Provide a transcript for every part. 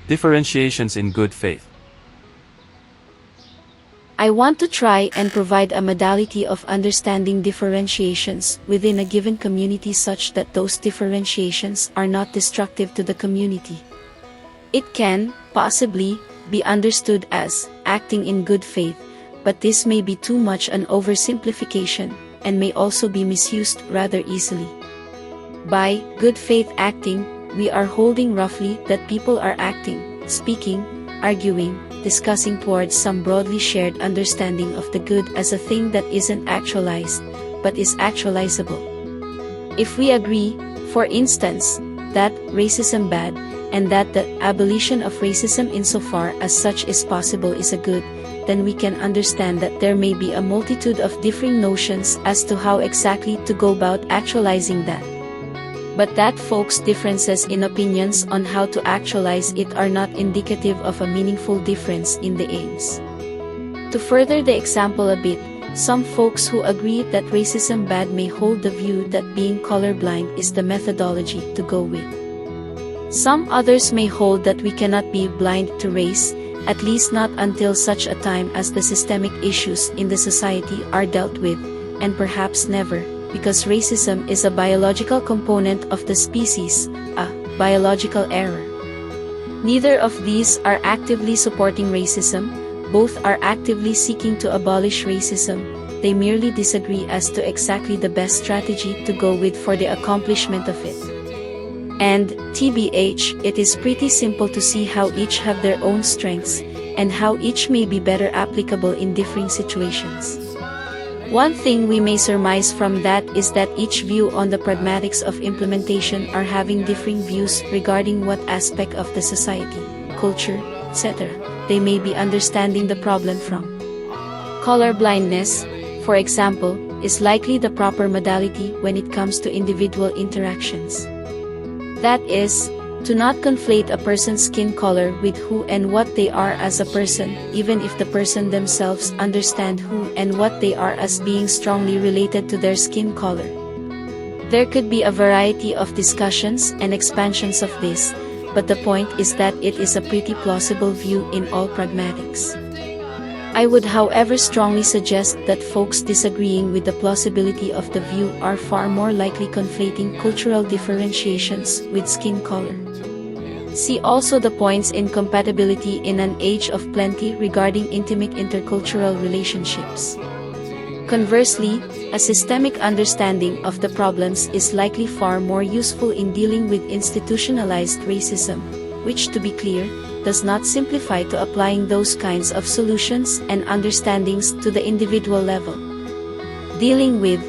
Differentiations in good faith. I want to try and provide a modality of understanding differentiations within a given community such that those differentiations are not destructive to the community. It can, possibly, be understood as acting in good faith, but this may be too much an oversimplification, and may also be misused rather easily. By good faith acting, we are holding roughly that people are acting, speaking, arguing, discussing towards some broadly shared understanding of the good as a thing that isn't actualized, but is actualizable. If we agree, for instance, that racism bad, and that the abolition of racism insofar as such is possible is a good, then we can understand that there may be a multitude of differing notions as to how exactly to go about actualizing that. But that folks' differences in opinions on how to actualize it are not indicative of a meaningful difference in the aims. To further the example a bit, some folks who agree that racism bad may hold the view that being colorblind is the methodology to go with. Some others may hold that we cannot be blind to race, at least not until such a time as the systemic issues in the society are dealt with, and perhaps never, because racism is a biological component of the species, a biological error. Neither of these are actively supporting racism, both are actively seeking to abolish racism, they merely disagree as to exactly the best strategy to go with for the accomplishment of it. And, TBH, it is pretty simple to see how each have their own strengths, and how each may be better applicable in differing situations. One thing we may surmise from that is that each view on the pragmatics of implementation are having differing views regarding what aspect of the society, culture, etc. they may be understanding the problem from. Colorblindness, for example, is likely the proper modality when it comes to individual interactions. That is, to not conflate a person's skin color with who and what they are as a person, even if the person themselves understand who and what they are as being strongly related to their skin color. There could be a variety of discussions and expansions of this, but the point is that it is a pretty plausible view in all pragmatics. I would however strongly suggest that folks disagreeing with the plausibility of the view are far more likely conflating cultural differentiations with skin color. See also the points in compatibility in an age of plenty regarding intimate intercultural relationships. Conversely, a systemic understanding of the problems is likely far more useful in dealing with institutionalized racism, which, to be clear, does not simplify to applying those kinds of solutions and understandings to the individual level. Dealing with,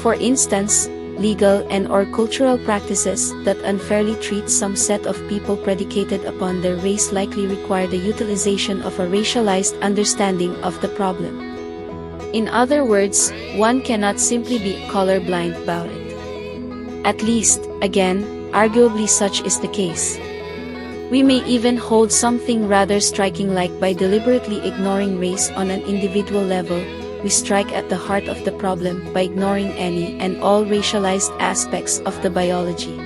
for instance, legal and/or cultural practices that unfairly treat some set of people predicated upon their race likely require the utilization of a racialized understanding of the problem. In other words, one cannot simply be colorblind about it. At least, again, arguably such is the case. We may even hold something rather striking like by deliberately ignoring race on an individual level, we strike at the heart of the problem by ignoring any and all racialized aspects of the biology.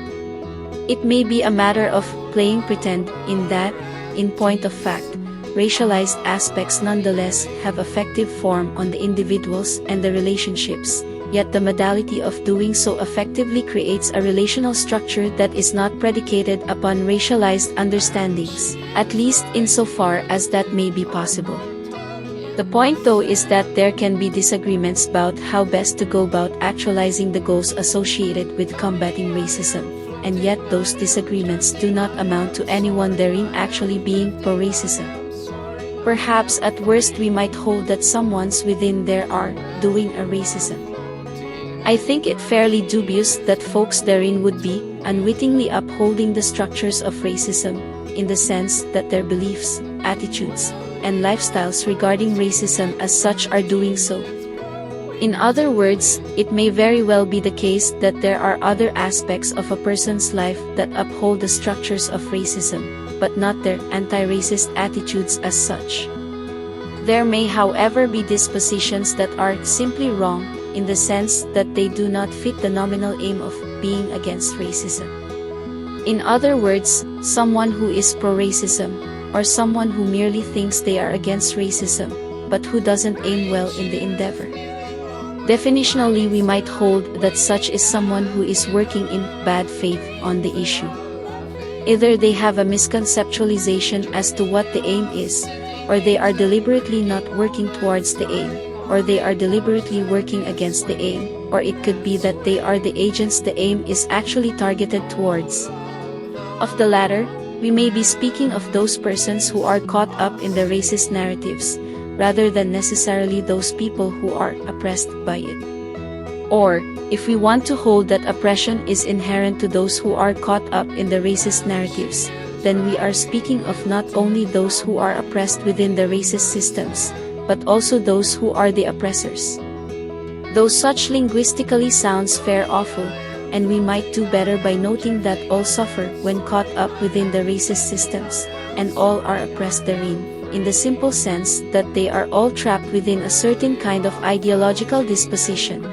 It may be a matter of playing pretend in that, in point of fact, racialized aspects nonetheless have effective form on the individuals and the relationships, yet the modality of doing so effectively creates a relational structure that is not predicated upon racialized understandings, at least insofar as that may be possible. The point though is that there can be disagreements about how best to go about actualizing the goals associated with combating racism, and yet those disagreements do not amount to anyone therein actually being pro-racism. Perhaps at worst we might hold that someone's within there are doing a racism. I think it fairly dubious that folks therein would be unwittingly upholding the structures of racism, in the sense that their beliefs, attitudes, and lifestyles regarding racism as such are doing so. In other words, it may very well be the case that there are other aspects of a person's life that uphold the structures of racism, but not their anti-racist attitudes as such. There may however be dispositions that are simply wrong, in the sense that they do not fit the nominal aim of being against racism. In other words, someone who is pro-racism, or someone who merely thinks they are against racism, but who doesn't aim well in the endeavor. Definitionally, we might hold that such is someone who is working in bad faith on the issue. Either they have a misconceptualization as to what the aim is, or they are deliberately not working towards the aim, or they are deliberately working against the aim, or it could be that they are the agents the aim is actually targeted towards. Of the latter, we may be speaking of those persons who are caught up in the racist narratives, rather than necessarily those people who are oppressed by it. Or, if we want to hold that oppression is inherent to those who are caught up in the racist narratives, then we are speaking of not only those who are oppressed within the racist systems, but also those who are the oppressors. Though such linguistically sounds fair awful, and we might do better by noting that all suffer when caught up within the racist systems, and all are oppressed therein, in the simple sense that they are all trapped within a certain kind of ideological disposition.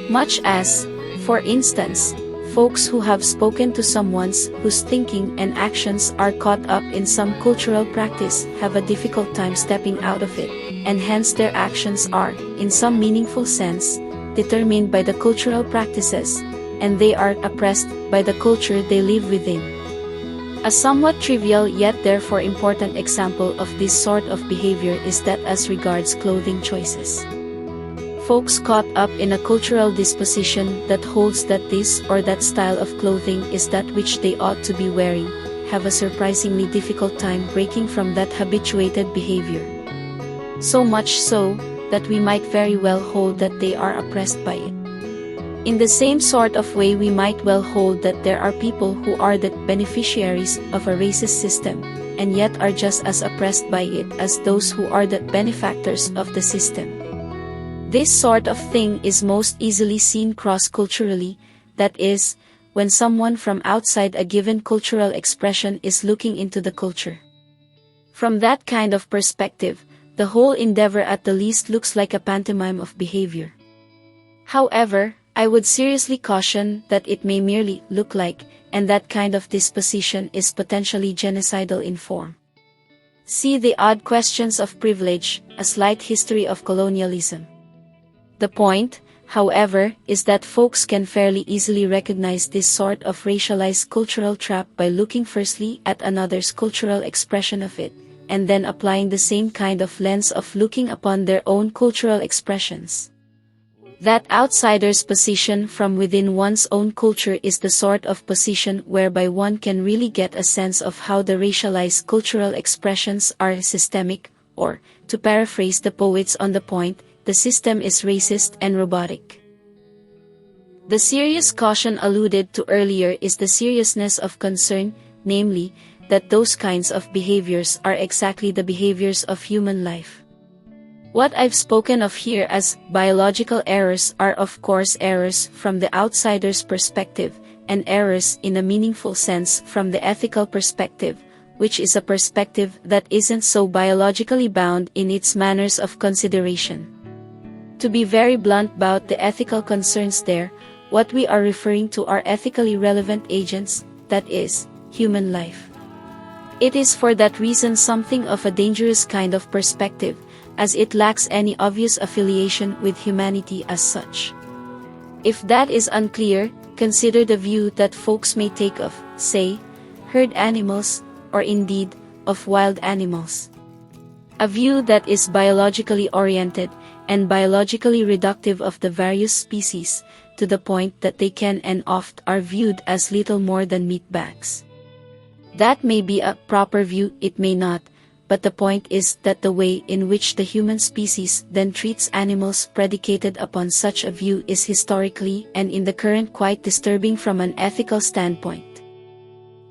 Much as, for instance, folks who have spoken to someone whose thinking and actions are caught up in some cultural practice have a difficult time stepping out of it, and hence their actions are, in some meaningful sense, determined by the cultural practices, and they are oppressed by the culture they live within. A somewhat trivial yet therefore important example of this sort of behavior is that as regards clothing choices. Folks caught up in a cultural disposition that holds that this or that style of clothing is that which they ought to be wearing, have a surprisingly difficult time breaking from that habituated behavior. So much so, that we might very well hold that they are oppressed by it. In the same sort of way, we might well hold that there are people who are the beneficiaries of a racist system, and yet are just as oppressed by it as those who are the benefactors of the system. This sort of thing is most easily seen cross-culturally, that is, when someone from outside a given cultural expression is looking into the culture. From that kind of perspective, the whole endeavor at the least looks like a pantomime of behavior. However, I would seriously caution that it may merely look like, and that kind of disposition is potentially genocidal in form. See The Odd Questions of Privilege, A Slight History of Colonialism. The point, however, is that folks can fairly easily recognize this sort of racialized cultural trap by looking firstly at another's cultural expression of it, and then applying the same kind of lens of looking upon their own cultural expressions. That outsider's position from within one's own culture is the sort of position whereby one can really get a sense of how the racialized cultural expressions are systemic, or, to paraphrase the poets on the point, the system is racist and robotic. The serious caution alluded to earlier is the seriousness of concern, namely, that those kinds of behaviors are exactly the behaviors of human life. What I've spoken of here as biological errors are of course errors from the outsider's perspective, and errors in a meaningful sense from the ethical perspective, which is a perspective that isn't so biologically bound in its manners of consideration. To be very blunt about the ethical concerns there, what we are referring to are ethically relevant agents, that is, human life. It is for that reason something of a dangerous kind of perspective, as it lacks any obvious affiliation with humanity as such. If that is unclear, consider the view that folks may take of, say, herd animals, or indeed, of wild animals. A view that is biologically oriented, and biologically reductive of the various species, to the point that they can and oft are viewed as little more than meat bags. That may be a proper view, it may not, but the point is that the way in which the human species then treats animals predicated upon such a view is historically and in the current quite disturbing from an ethical standpoint.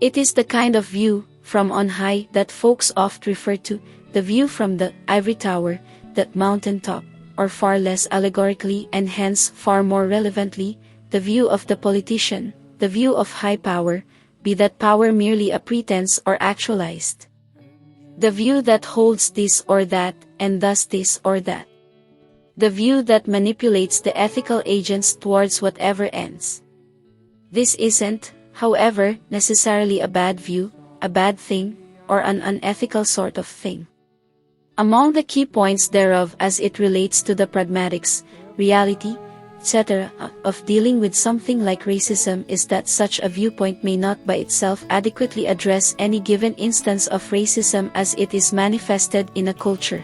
It is the kind of view, from on high, that folks oft refer to, the view from the ivory tower, that mountaintop, or far less allegorically and hence far more relevantly, the view of the politician, the view of high power, be that power merely a pretense or actualized. The view that holds this or that, and thus this or that. The view that manipulates the ethical agents towards whatever ends. This isn't, however, necessarily a bad view, a bad thing, or an unethical sort of thing. Among the key points thereof as it relates to the pragmatics, reality, etc., of dealing with something like racism is that such a viewpoint may not by itself adequately address any given instance of racism as it is manifested in a culture.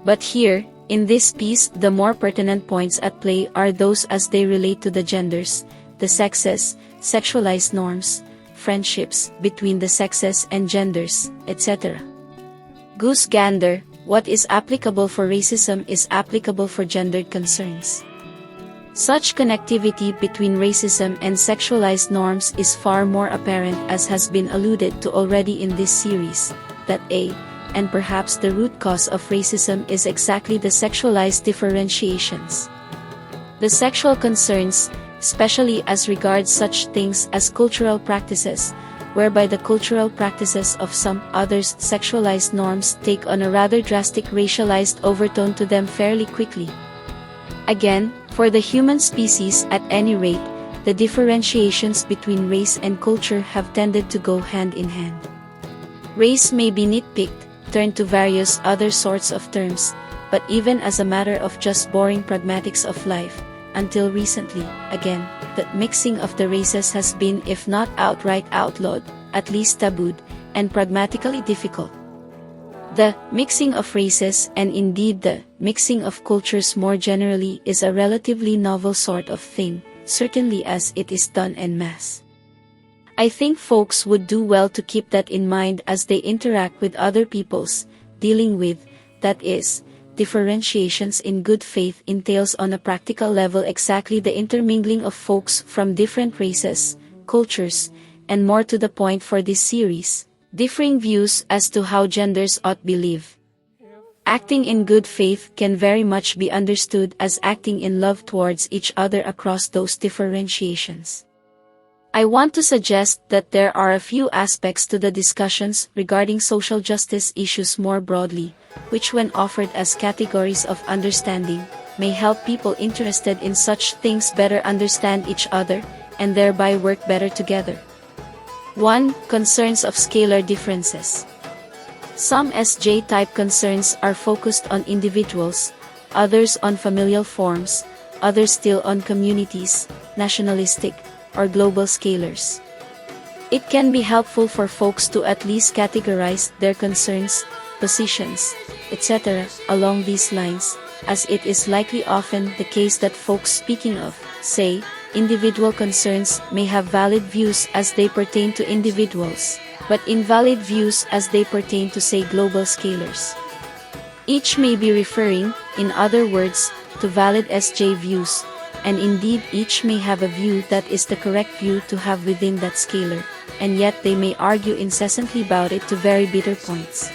But here, in this piece, the more pertinent points at play are those as they relate to the genders, the sexes, sexualized norms, friendships between the sexes and genders, etc. Goose gander, what is applicable for racism is applicable for gendered concerns. Such connectivity between racism and sexualized norms is far more apparent as has been alluded to already in this series, that and perhaps the root cause of racism is exactly the sexualized differentiations. The sexual concerns, especially as regards such things as cultural practices, whereby the cultural practices of some others' sexualized norms take on a rather drastic racialized overtone to them fairly quickly. Again, for the human species at any rate, the differentiations between race and culture have tended to go hand in hand. Race may be nitpicked, turned to various other sorts of terms, but even as a matter of just boring pragmatics of life, until recently, again, the mixing of the races has been if not outright outlawed, at least tabooed, and pragmatically difficult. The mixing of races and indeed the mixing of cultures more generally is a relatively novel sort of thing, certainly as it is done en masse. I think folks would do well to keep that in mind as they interact with other peoples, dealing with, that is, differentiations in good faith entails on a practical level exactly the intermingling of folks from different races, cultures, and more to the point for this series, differing views as to how genders ought be lived. Acting in good faith can very much be understood as acting in love towards each other across those differentiations. I want to suggest that there are a few aspects to the discussions regarding social justice issues more broadly, which when offered as categories of understanding, may help people interested in such things better understand each other, and thereby work better together. 1. Concerns of scalar differences. Some SJ-type concerns are focused on individuals, others on familial forms, others still on communities, nationalistic, or global scalars. It can be helpful for folks to at least categorize their concerns, positions, etc. along these lines, as it is likely often the case that folks speaking of, say, individual concerns may have valid views as they pertain to individuals, but invalid views as they pertain to, say, global scalars. Each may be referring, in other words, to valid SJ views, and indeed each may have a view that is the correct view to have within that scalar, and yet they may argue incessantly about it to very bitter points.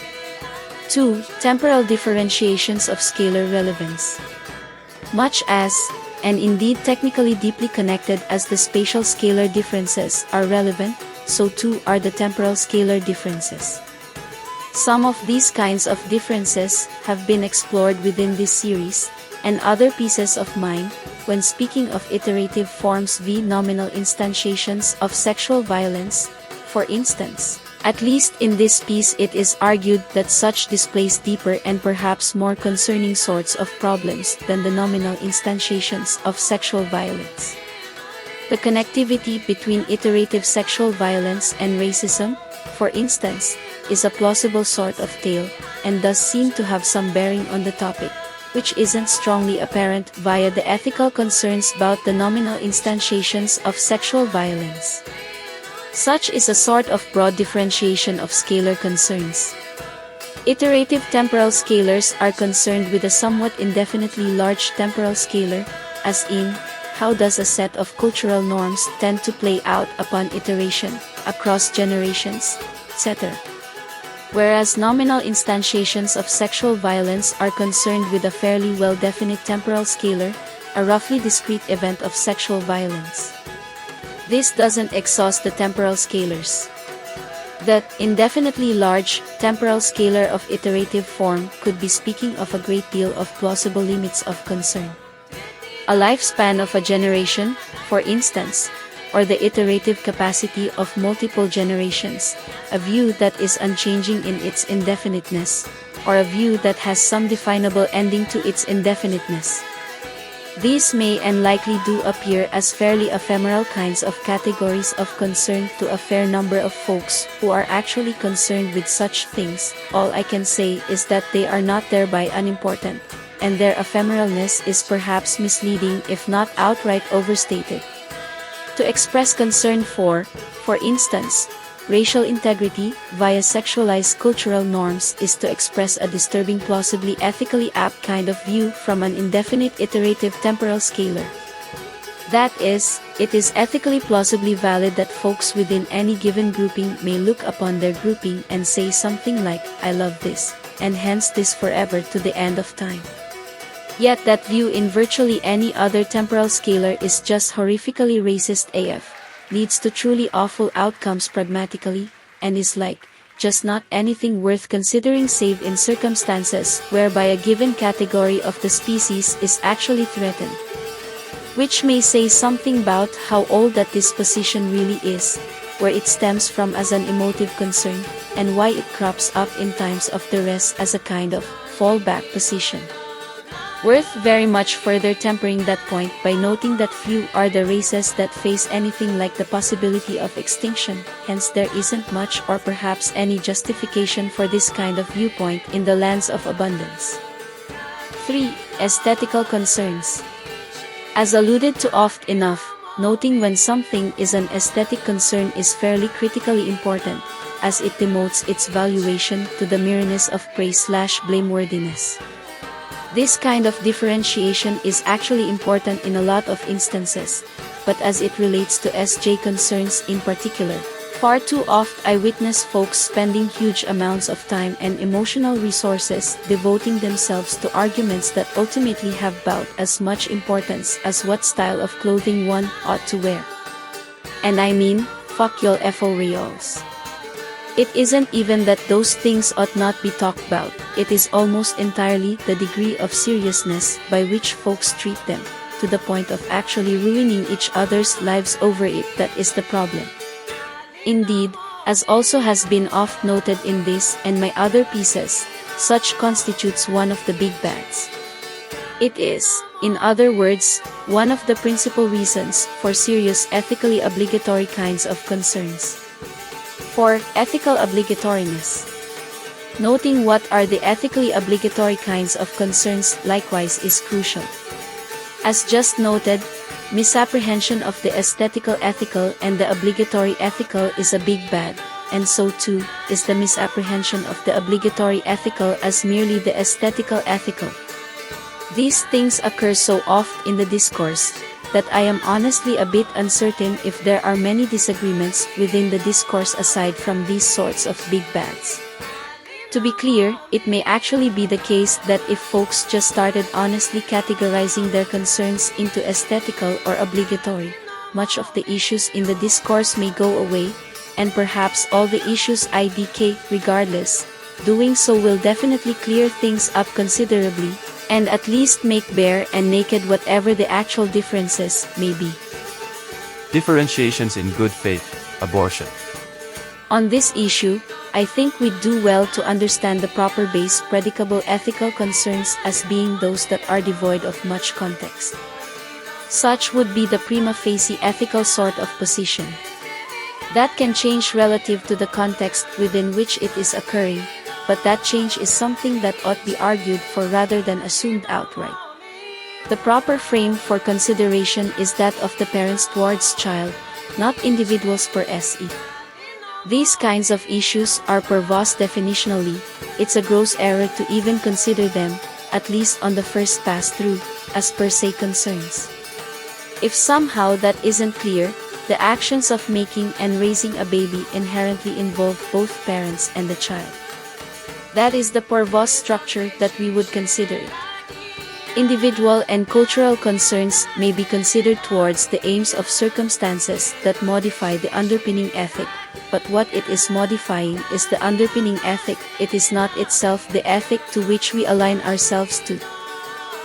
2. Temporal differentiations of scalar relevance. Much as, and indeed technically deeply connected as the spatial scalar differences are relevant, so too are the temporal scalar differences. Some of these kinds of differences have been explored within this series, and other pieces of mine, when speaking of iterative forms v nominal instantiations of sexual violence, for instance. At least in this piece it is argued that such displays deeper and perhaps more concerning sorts of problems than the nominal instantiations of sexual violence. The connectivity between iterative sexual violence and racism, for instance, is a plausible sort of tale, and does seem to have some bearing on the topic, which isn't strongly apparent via the ethical concerns about the nominal instantiations of sexual violence. Such is a sort of broad differentiation of scalar concerns. Iterative temporal scalars are concerned with a somewhat indefinitely large temporal scalar, as in, how does a set of cultural norms tend to play out upon iteration, across generations, etc. Whereas nominal instantiations of sexual violence are concerned with a fairly well-definite temporal scalar, a roughly discrete event of sexual violence. This doesn't exhaust the temporal scalars. The indefinitely large temporal scalar of iterative form could be speaking of a great deal of plausible limits of concern. A lifespan of a generation, for instance, or the iterative capacity of multiple generations, a view that is unchanging in its indefiniteness, or a view that has some definable ending to its indefiniteness. These may and likely do appear as fairly ephemeral kinds of categories of concern to a fair number of folks who are actually concerned with such things. All I can say is that they are not thereby unimportant, and their ephemeralness is perhaps misleading if not outright overstated. To express concern for instance, racial integrity via sexualized cultural norms is to express a disturbing, plausibly ethically apt kind of view from an indefinite iterative temporal scalar. That is, it is ethically plausibly valid that folks within any given grouping may look upon their grouping and say something like, "I love this, and hence this forever to the end of time." Yet that view in virtually any other temporal scalar is just horrifically racist AF. Leads to truly awful outcomes pragmatically, and is like, just not anything worth considering save in circumstances whereby a given category of the species is actually threatened. Which may say something about how old that disposition really is, where it stems from as an emotive concern, and why it crops up in times of duress as a kind of fallback position. Worth very much further tempering that point by noting that few are the races that face anything like the possibility of extinction, hence there isn't much or perhaps any justification for this kind of viewpoint in the lands of abundance. 3. Aesthetical concerns. As alluded to oft enough, noting when something is an aesthetic concern is fairly critically important, as it demotes its valuation to the mereness of praise/blameworthiness. This kind of differentiation is actually important in a lot of instances, but as it relates to SJ concerns in particular, far too oft I witness folks spending huge amounts of time and emotional resources devoting themselves to arguments that ultimately have about as much importance as what style of clothing one ought to wear. And I mean, fuck your Afoul. It isn't even that those things ought not be talked about, it is almost entirely the degree of seriousness by which folks treat them, to the point of actually ruining each other's lives over it, that is the problem. Indeed, as also has been oft noted in this and my other pieces, such constitutes one of the big bads. It is, in other words, one of the principal reasons for serious ethically obligatory kinds of concerns. 4. Ethical obligatoriness. Noting what are the ethically obligatory kinds of concerns likewise is crucial. As just noted, misapprehension of the aesthetical ethical and the obligatory ethical is a big bad, and so too is the misapprehension of the obligatory ethical as merely the aesthetical ethical. These things occur so oft in the discourse that I am honestly a bit uncertain if there are many disagreements within the discourse aside from these sorts of big bads. To be clear, it may actually be the case that if folks just started honestly categorizing their concerns into aesthetical or obligatory, much of the issues in the discourse may go away, and perhaps all the issues IDK regardless. Doing so will definitely clear things up considerably, and at least make bare and naked whatever the actual differences may be. Differentiations in good faith, abortion. On this issue, I think we do well to understand the proper base predicable ethical concerns as being those that are devoid of much context. Such would be the prima facie ethical sort of position. That can change relative to the context within which it is occurring, but that change is something that ought be argued for rather than assumed outright. The proper frame for consideration is that of the parents towards child, not individuals per se. These kinds of issues are per vos definitionally, it's a gross error to even consider them, at least on the first pass-through, as per se concerns. If somehow that isn't clear, the actions of making and raising a baby inherently involve both parents and the child. That is the per vos structure that we would consider it. Individual and cultural concerns may be considered towards the aims of circumstances that modify the underpinning ethic, but what it is modifying is the underpinning ethic, it is not itself the ethic to which we align ourselves to.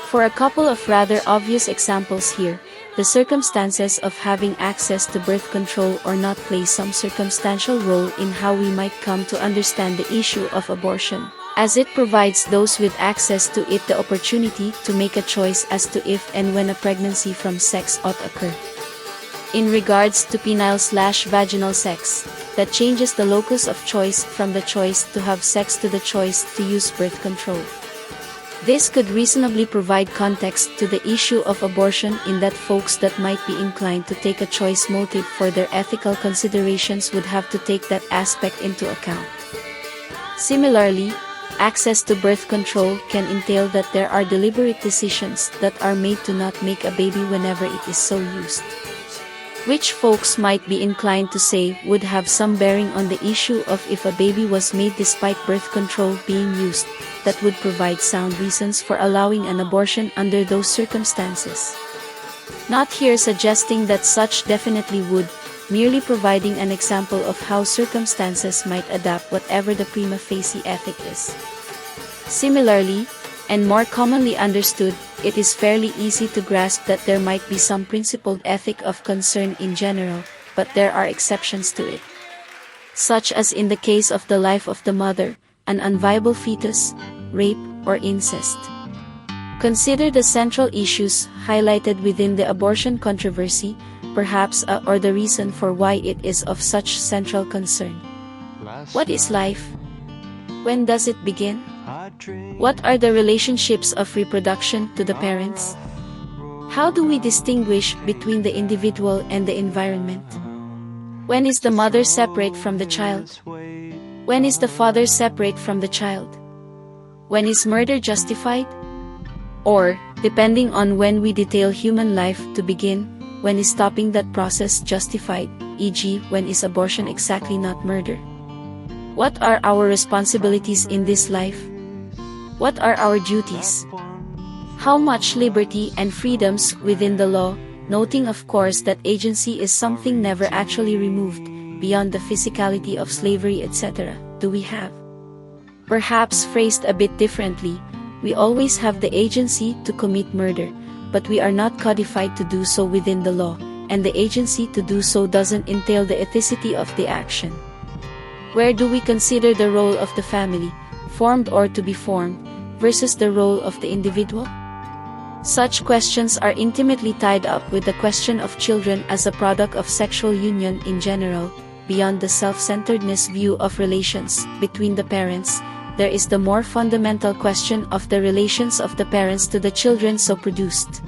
For a couple of rather obvious examples here, the circumstances of having access to birth control or not play some circumstantial role in how we might come to understand the issue of abortion, as it provides those with access to it the opportunity to make a choice as to if and when a pregnancy from sex ought occur. In regards to penile/vaginal sex, that changes the locus of choice from the choice to have sex to the choice to use birth control. This could reasonably provide context to the issue of abortion in that folks that might be inclined to take a choice motive for their ethical considerations would have to take that aspect into account. Similarly, access to birth control can entail that there are deliberate decisions that are made to not make a baby whenever it is so used, which folks might be inclined to say would have some bearing on the issue of if a baby was made despite birth control being used, that would provide sound reasons for allowing an abortion under those circumstances. Not here suggesting that such definitely would, merely providing an example of how circumstances might adapt whatever the prima facie ethic is. Similarly, and more commonly understood, it is fairly easy to grasp that there might be some principled ethic of concern in general, but there are exceptions to it, such as in the case of the life of the mother, an unviable fetus, rape, or incest. Consider the central issues highlighted within the abortion controversy, perhaps or the reason for why it is of such central concern. What is life? When does it begin? What are the relationships of reproduction to the parents? How do we distinguish between the individual and the environment? When is the mother separate from the child? When is the father separate from the child? When is murder justified? Or, depending on when we detail human life to begin, when is stopping that process justified, e.g., when is abortion exactly not murder? What are our responsibilities in this life? What are our duties? How much liberty and freedoms within the law, noting of course that agency is something never actually removed, beyond the physicality of slavery etc., do we have? Perhaps phrased a bit differently, we always have the agency to commit murder, but we are not codified to do so within the law, and the agency to do so doesn't entail the ethicity of the action. Where do we consider the role of the family, formed or to be formed, versus the role of the individual? Such questions are intimately tied up with the question of children as a product of sexual union in general. Beyond the self-centeredness view of relations between the parents, there is the more fundamental question of the relations of the parents to the children so produced.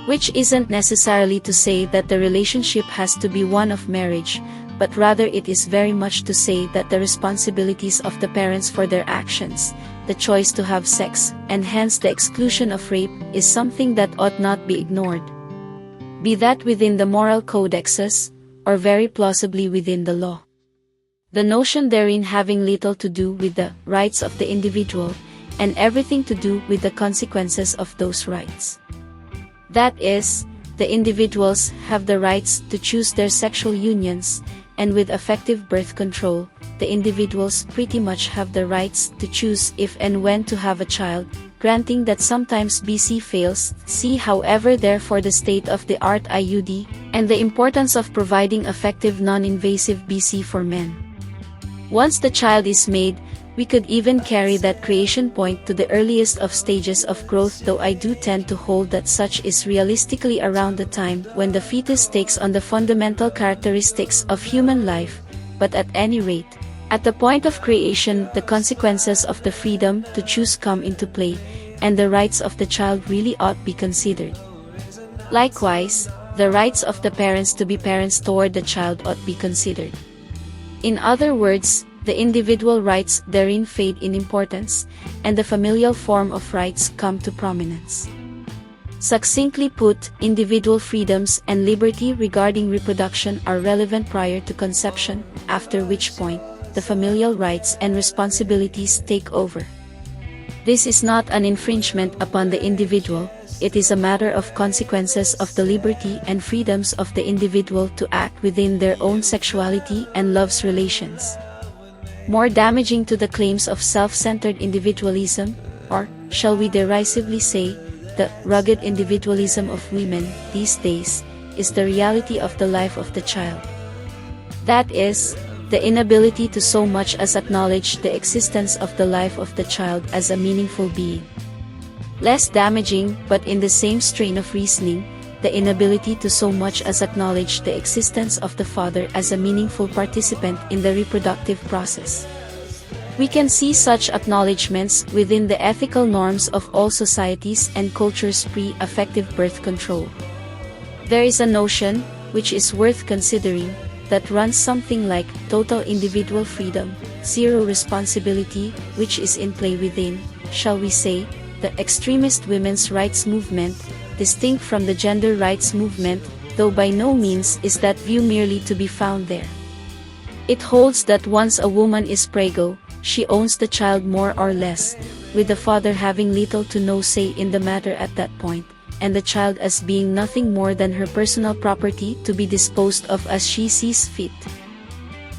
Which isn't necessarily to say that the relationship has to be one of marriage, but rather it is very much to say that the responsibilities of the parents for their actions, the choice to have sex, and hence the exclusion of rape, is something that ought not be ignored. Be that within the moral codexes, or very plausibly within the law. The notion therein having little to do with the rights of the individual, and everything to do with the consequences of those rights. That is, the individuals have the rights to choose their sexual unions, and with effective birth control, the individuals pretty much have the rights to choose if and when to have a child, granting that sometimes BC fails. See however therefore the state-of-the-art IUD, and the importance of providing effective non-invasive BC for men. Once the child is made, we could even carry that creation point to the earliest of stages of growth, though I do tend to hold that such is realistically around the time when the fetus takes on the fundamental characteristics of human life, but at any rate, at the point of creation the consequences of the freedom to choose come into play, and the rights of the child really ought be considered. Likewise, the rights of the parents to be parents toward the child ought be considered. In other words, the individual rights therein fade in importance, and the familial form of rights come to prominence. Succinctly put, individual freedoms and liberty regarding reproduction are relevant prior to conception, after which point, the familial rights and responsibilities take over. This is not an infringement upon the individual, it is a matter of consequences of the liberty and freedoms of the individual to act within their own sexuality and love's relations. More damaging to the claims of self-centered individualism, or, shall we derisively say, the rugged individualism of women these days is the reality of the life of the child. That is, the inability to so much as acknowledge the existence of the life of the child as a meaningful being. Less damaging, but in the same strain of reasoning, the inability to so much as acknowledge the existence of the father as a meaningful participant in the reproductive process. We can see such acknowledgements within the ethical norms of all societies and cultures pre-effective birth control. There is a notion, which is worth considering, that runs something like total individual freedom, zero responsibility, which is in play within, shall we say, the extremist women's rights movement, distinct from the gender rights movement, though by no means is that view merely to be found there. It holds that once a woman is preggo, she owns the child more or less, with the father having little to no say in the matter at that point, and the child as being nothing more than her personal property to be disposed of as she sees fit.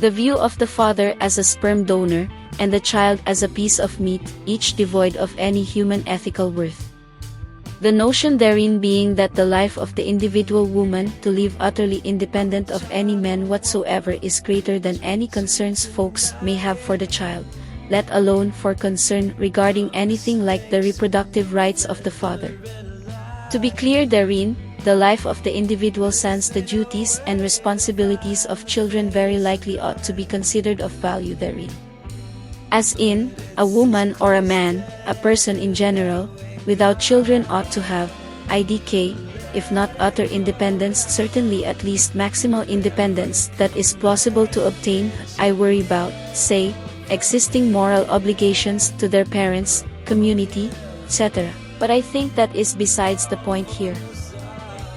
The view of the father as a sperm donor, and the child as a piece of meat, each devoid of any human ethical worth. The notion therein being that the life of the individual woman to live utterly independent of any man whatsoever is greater than any concerns folks may have for the child, let alone for concern regarding anything like the reproductive rights of the father. To be clear therein, the life of the individual sans the duties and responsibilities of children very likely ought to be considered of value therein. As in, a woman or a man, a person in general, without children ought to have, IDK, if not utter independence, certainly at least maximal independence that is plausible to obtain. I worry about, say, existing moral obligations to their parents, community, etc. But I think that is besides the point here.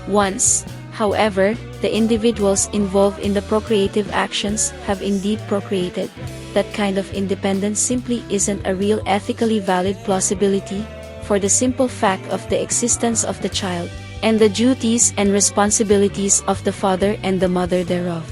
Once, however, the individuals involved in the procreative actions have indeed procreated, that kind of independence simply isn't a real ethically valid plausibility, for the simple fact of the existence of the child, and the duties and responsibilities of the father and the mother thereof.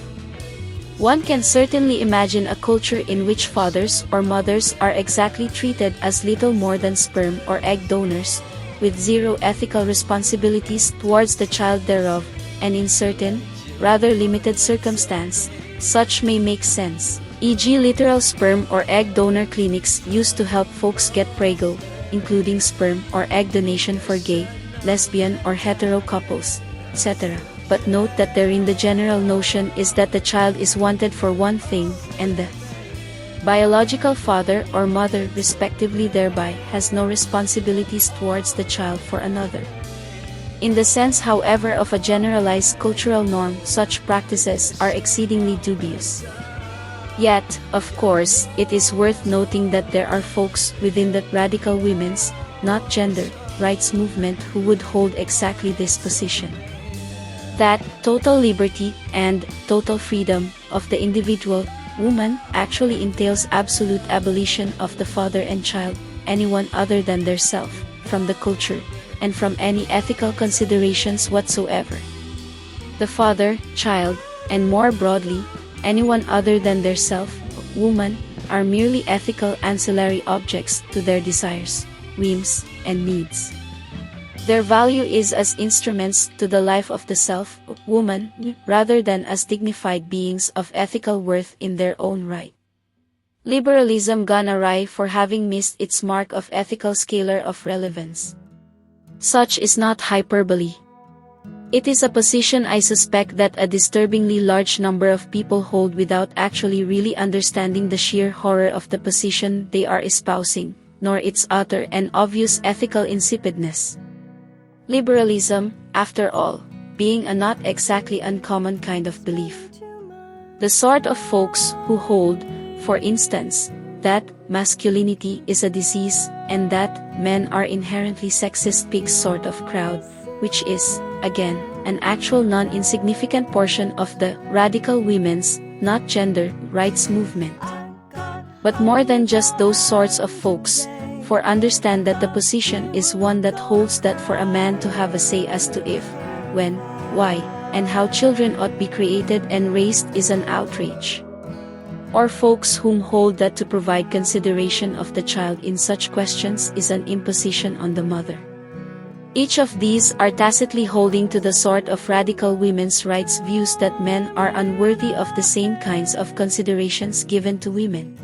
One can certainly imagine a culture in which fathers or mothers are exactly treated as little more than sperm or egg donors, with zero ethical responsibilities towards the child thereof, and in certain, rather limited circumstance, such may make sense, e.g. literal sperm or egg donor clinics used to help folks get preggo, including sperm or egg donation for gay, lesbian or hetero couples, etc. But note that therein the general notion is that the child is wanted for one thing, and the biological father or mother respectively thereby has no responsibilities towards the child for another. In the sense however of a generalized cultural norm, such practices are exceedingly dubious. Yet, of course, it is worth noting that there are folks within the radical women's, not gender, rights movement who would hold exactly this position. That total liberty and total freedom of the individual woman actually entails absolute abolition of the father and child, anyone other than their self, from the culture, and from any ethical considerations whatsoever. The father, child, and more broadly, anyone other than their self, woman, are merely ethical ancillary objects to their desires, whims, and needs. Their value is as instruments to the life of the self, woman, rather than as dignified beings of ethical worth in their own right. Liberalism gone awry for having missed its mark of ethical scalar of relevance. Such is not hyperbole. It is a position I suspect that a disturbingly large number of people hold without actually really understanding the sheer horror of the position they are espousing, nor its utter and obvious ethical insipidness. Liberalism, after all, being a not exactly uncommon kind of belief. The sort of folks who hold, for instance, that masculinity is a disease, and that men are inherently sexist pigs sort of crowd, which is, again, an actual non-insignificant portion of the radical women's, not gender, rights movement. But more than just those sorts of folks, for understand that the position is one that holds that for a man to have a say as to if, when, why, and how children ought be created and raised is an outrage. Or folks whom hold that to provide consideration of the child in such questions is an imposition on the mother. Each of these are tacitly holding to the sort of radical women's rights views that men are unworthy of the same kinds of considerations given to women.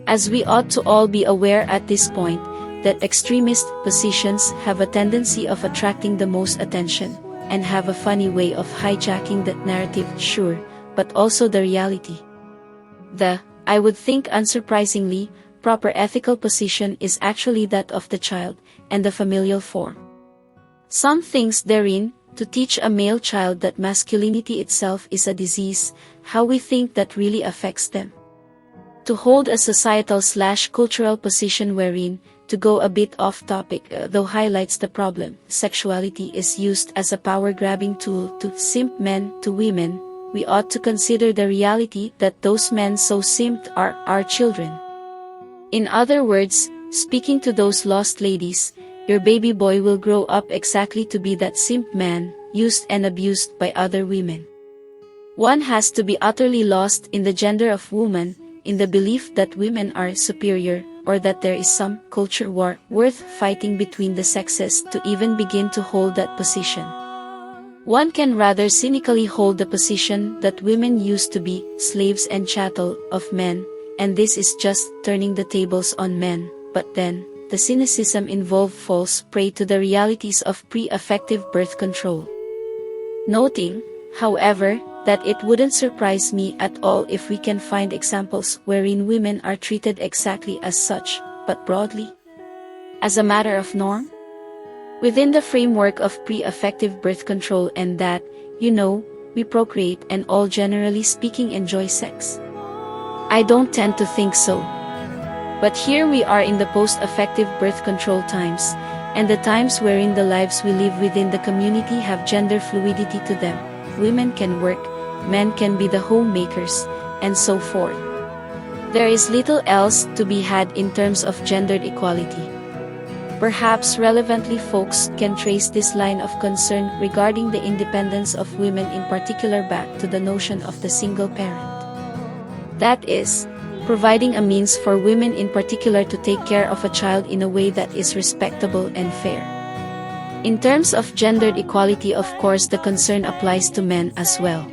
As we ought to all be aware at this point, that extremist positions have a tendency of attracting the most attention, and have a funny way of hijacking that narrative, sure, but also the reality. The, I would think unsurprisingly, proper ethical position is actually that of the child, and the familial form. Some things therein, to teach a male child that masculinity itself is a disease, how we think that really affects them. To hold a societal/cultural position wherein, to go a bit off topic though highlights the problem, sexuality is used as a power-grabbing tool to simp men to women, we ought to consider the reality that those men so simped are our children. In other words, speaking to those lost ladies, your baby boy will grow up exactly to be that simp man, used and abused by other women. One has to be utterly lost in the gender of woman, in the belief that women are superior, or that there is some culture war worth fighting between the sexes to even begin to hold that position. One can rather cynically hold the position that women used to be slaves and chattel of men, and this is just turning the tables on men, but then, the cynicism involved falls prey to the realities of pre-effective birth control. Noting, however, that it wouldn't surprise me at all if we can find examples wherein women are treated exactly as such, but broadly, as a matter of norm, within the framework of pre-effective birth control, and that, we procreate and all generally speaking enjoy sex. I don't tend to think so. But here we are in the post-effective birth control times, and the times wherein the lives we live within the community have gender fluidity to them. Women can work, men can be the homemakers, and so forth. There is little else to be had in terms of gendered equality. Perhaps relevantly folks can trace this line of concern regarding the independence of women in particular back to the notion of the single parent. That is, providing a means for women in particular to take care of a child in a way that is respectable and fair. In terms of gendered equality, of course, the concern applies to men as well.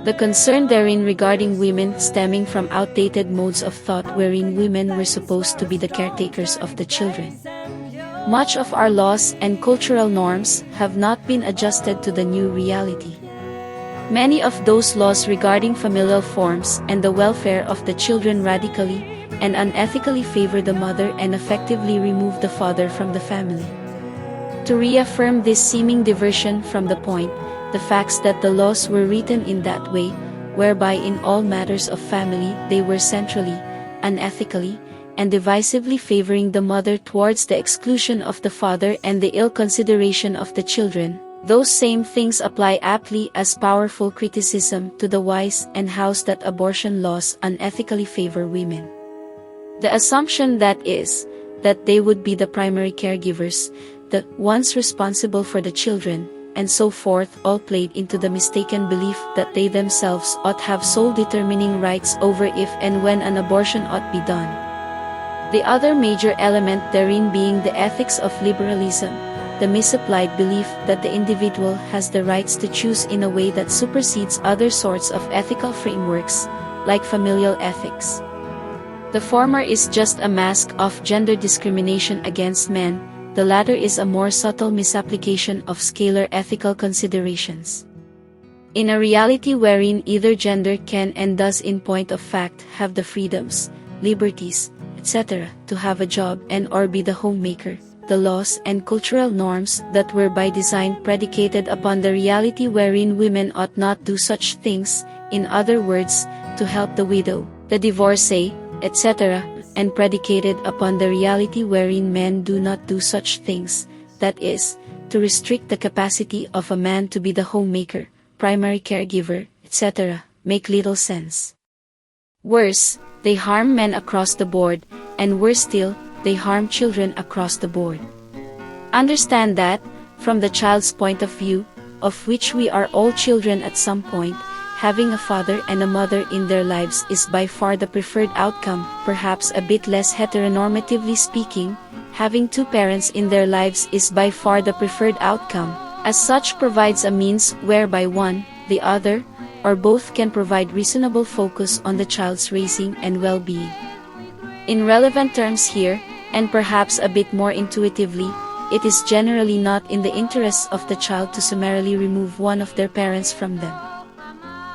The concern therein regarding women stemming from outdated modes of thought wherein women were supposed to be the caretakers of the children. Much of our laws and cultural norms have not been adjusted to the new reality. Many of those laws regarding familial forms and the welfare of the children radically and unethically favor the mother and effectively remove the father from the family. To reaffirm this seeming diversion from the point, the facts that the laws were written in that way, whereby in all matters of family they were centrally, unethically, and divisively favoring the mother towards the exclusion of the father and the ill consideration of the children, those same things apply aptly as powerful criticism to the whys and hows that abortion laws unethically favor women. The assumption that is, that they would be the primary caregivers, the ones responsible for the children, and so forth, all played into the mistaken belief that they themselves ought have sole determining rights over if and when an abortion ought be done. The other major element therein being the ethics of liberalism, the misapplied belief that the individual has the rights to choose in a way that supersedes other sorts of ethical frameworks, like familial ethics. The former is just a mask of gender discrimination against men, the latter is a more subtle misapplication of scalar ethical considerations. In a reality wherein either gender can and does in point of fact have the freedoms, liberties, etc., to have a job and or be the homemaker, the laws and cultural norms that were by design predicated upon the reality wherein women ought not do such things, in other words, to help the widow, the divorcee, etc., and predicated upon the reality wherein men do not do such things, that is, to restrict the capacity of a man to be the homemaker, primary caregiver, etc., make little sense. Worse, they harm men across the board, and worse still, they harm children across the board. Understand that, from the child's point of view, of which we are all children at some point, having a father and a mother in their lives is by far the preferred outcome, perhaps a bit less heteronormatively speaking, having two parents in their lives is by far the preferred outcome, as such provides a means whereby one, the other, or both can provide reasonable focus on the child's raising and well-being. In relevant terms here, and perhaps a bit more intuitively, it is generally not in the interests of the child to summarily remove one of their parents from them.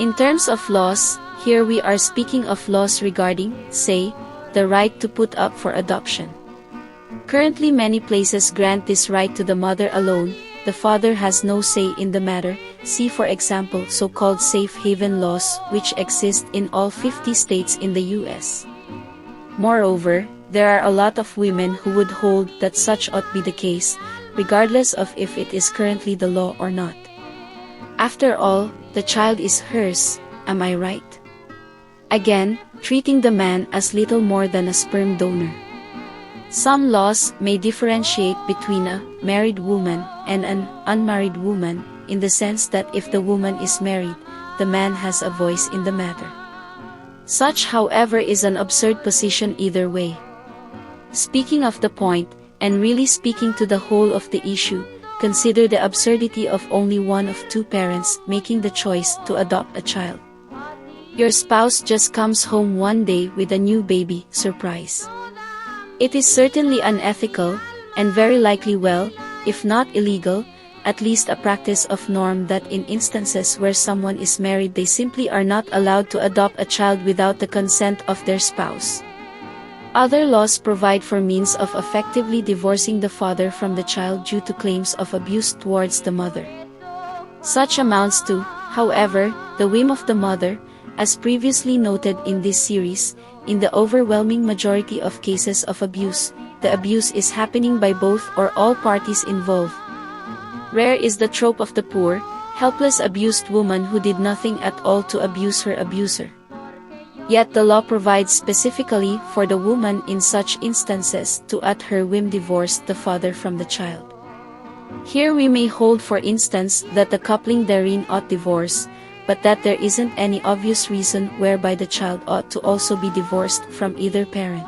In terms of laws, here we are speaking of laws regarding, say, the right to put up for adoption. Currently many places grant this right to the mother alone, the father has no say in the matter, see for example so-called safe haven laws which exist in all 50 states in the US. Moreover, there are a lot of women who would hold that such ought be the case, regardless of if it is currently the law or not. After all, the child is hers, am I right? Again, treating the man as little more than a sperm donor. Some laws may differentiate between a married woman and an unmarried woman, in the sense that if the woman is married, the man has a voice in the matter. Such, however, is an absurd position either way. Speaking of the point, and really speaking to the whole of the issue, consider the absurdity of only one of two parents making the choice to adopt a child. Your spouse just comes home one day with a new baby, surprise. It is certainly unethical, and very likely if not illegal, at least a practice of norm that in instances where someone is married they simply are not allowed to adopt a child without the consent of their spouse. Other laws provide for means of effectively divorcing the father from the child due to claims of abuse towards the mother. Such amounts to, however, the whim of the mother, as previously noted in this series. In the overwhelming majority of cases of abuse, the abuse is happening by both or all parties involved. Rare is the trope of the poor, helpless abused woman who did nothing at all to abuse her abuser. Yet the law provides specifically for the woman in such instances to at her whim divorce the father from the child. Here we may hold for instance that the coupling therein ought divorce, but that there isn't any obvious reason whereby the child ought to also be divorced from either parent.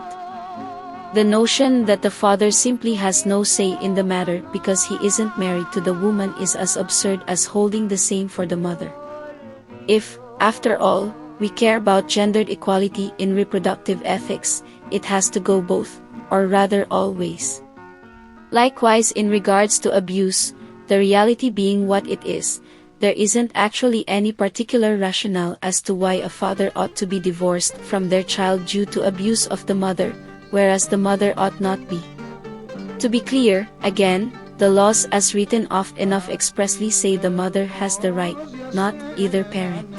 The notion that the father simply has no say in the matter because he isn't married to the woman is as absurd as holding the same for the mother. If, after all, we care about gendered equality in reproductive ethics, it has to go both, or rather all ways. Likewise in regards to abuse, the reality being what it is, there isn't actually any particular rationale as to why a father ought to be divorced from their child due to abuse of the mother, whereas the mother ought not be. To be clear, again, the laws as written oft enough expressly say the mother has the right, not either parent.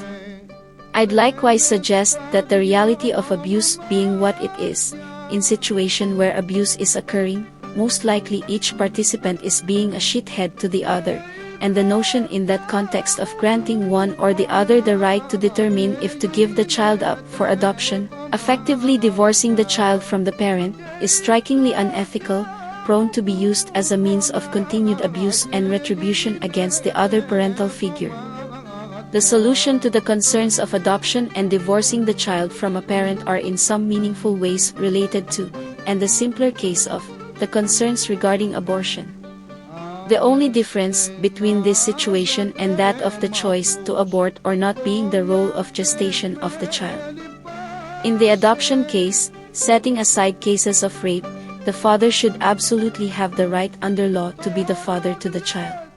I'd likewise suggest that the reality of abuse being what it is, in situation where abuse is occurring, most likely each participant is being a shithead to the other, and the notion in that context of granting one or the other the right to determine if to give the child up for adoption, effectively divorcing the child from the parent, is strikingly unethical, prone to be used as a means of continued abuse and retribution against the other parental figure. The solution to the concerns of adoption and divorcing the child from a parent are in some meaningful ways related to, and the simpler case of, the concerns regarding abortion. The only difference between this situation and that of the choice to abort or not being the role of gestation of the child. In the adoption case, setting aside cases of rape, the father should absolutely have the right under law to be the father to the child.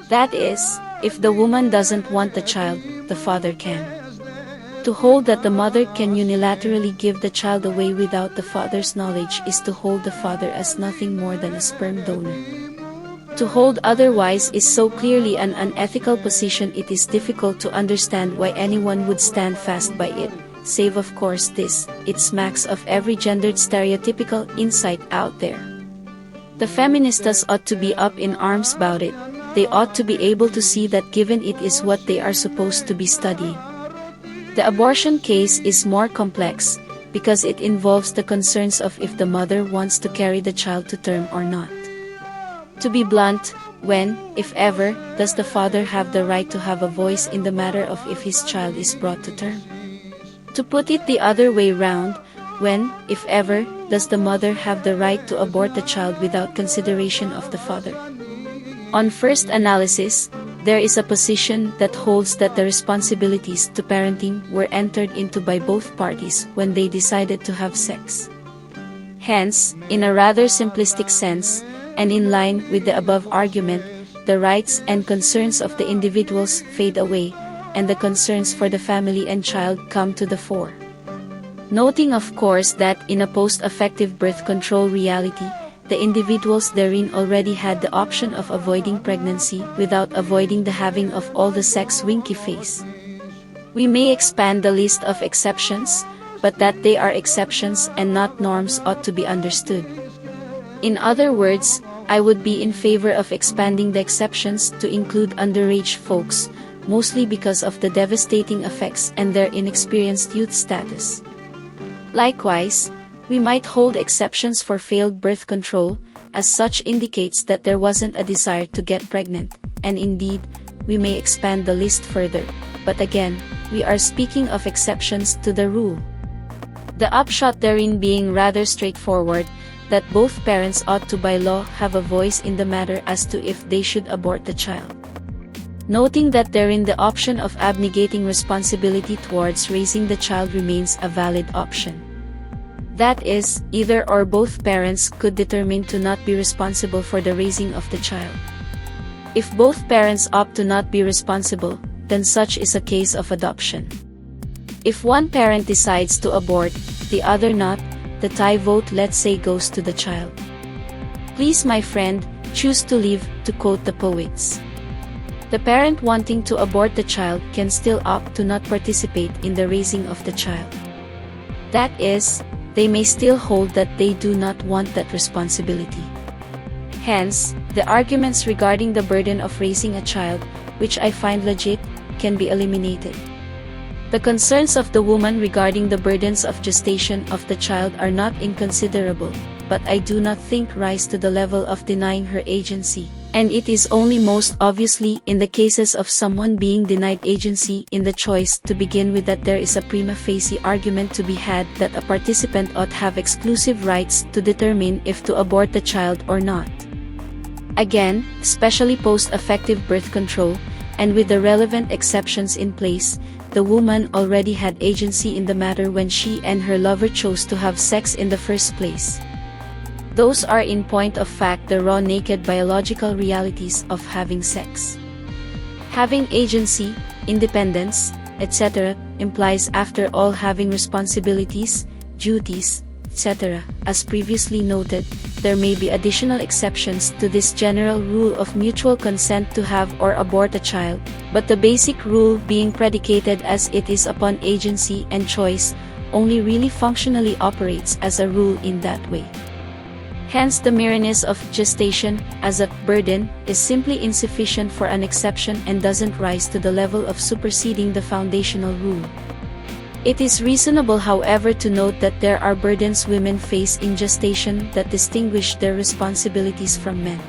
That is, if the woman doesn't want the child, the father can. To hold that the mother can unilaterally give the child away without the father's knowledge is to hold the father as nothing more than a sperm donor. To hold otherwise is so clearly an unethical position it is difficult to understand why anyone would stand fast by it, save of course this, it smacks of every gendered stereotypical insight out there. The feministas ought to be up in arms about it. They ought to be able to see that given it is what they are supposed to be studying. The abortion case is more complex, because it involves the concerns of if the mother wants to carry the child to term or not. To be blunt, When, if ever, does the father have the right to have a voice in the matter of if his child is brought to term? To put it the other way round, when, if ever, does the mother have the right to abort the child without consideration of the father? On first analysis, there is a position that holds that the responsibilities to parenting were entered into by both parties when they decided to have sex. Hence, in a rather simplistic sense, and in line with the above argument, the rights and concerns of the individuals fade away, and the concerns for the family and child come to the fore. Noting of course that in a post-effective birth control reality, the individuals therein already had the option of avoiding pregnancy without avoiding the having of all the sex winky face. We may expand the list of exceptions, but that they are exceptions and not norms ought to be understood. In other words, I would be in favor of expanding the exceptions to include underage folks, mostly because of the devastating effects and their inexperienced youth status. Likewise, we might hold exceptions for failed birth control, as such indicates that there wasn't a desire to get pregnant, and indeed, we may expand the list further, but again, we are speaking of exceptions to the rule. The upshot therein being rather straightforward, that both parents ought to by law have a voice in the matter as to if they should abort the child. Noting that therein the option of abnegating responsibility towards raising the child remains a valid option. That is, either or both parents could determine to not be responsible for the raising of the child. If both parents opt to not be responsible, then such is a case of adoption. If one parent decides to abort, the other not, the tie vote let's say goes to the child. Please my friend, choose to live, to quote the poets. The parent wanting to abort the child can still opt to not participate in the raising of the child. That is, they may still hold that they do not want that responsibility. Hence, the arguments regarding the burden of raising a child, which I find legit, can be eliminated. The concerns of the woman regarding the burdens of gestation of the child are not inconsiderable, but I do not think rise to the level of denying her agency, and it is only most obviously in the cases of someone being denied agency in the choice to begin with that there is a prima facie argument to be had that a participant ought have exclusive rights to determine if to abort the child or not. Again, especially post-effective birth control, and with the relevant exceptions in place, the woman already had agency in the matter when she and her lover chose to have sex in the first place. Those are in point of fact the raw naked biological realities of having sex. Having agency, independence, etc. implies after all having responsibilities, duties, etc. As previously noted, there may be additional exceptions to this general rule of mutual consent to have or abort a child, but the basic rule being predicated as it is upon agency and choice, only really functionally operates as a rule in that way. Hence the mereness of gestation, as a burden, is simply insufficient for an exception and doesn't rise to the level of superseding the foundational rule. It is reasonable however to note that there are burdens women face in gestation that distinguish their responsibilities from men.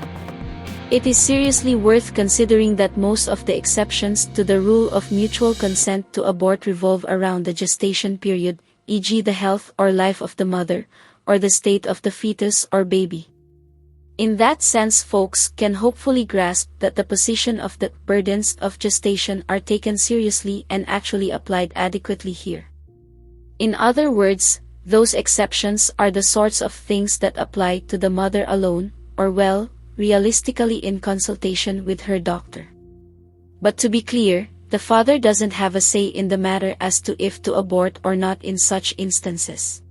It is seriously worth considering that most of the exceptions to the rule of mutual consent to abort revolve around the gestation period, e.g. the health or life of the mother, or the state of the fetus or baby. In that sense folks can hopefully grasp that the position of the burdens of gestation are taken seriously and actually applied adequately here. In other words, those exceptions are the sorts of things that apply to the mother alone, or well, realistically in consultation with her doctor. But to be clear, the father doesn't have a say in the matter as to if to abort or not in such instances.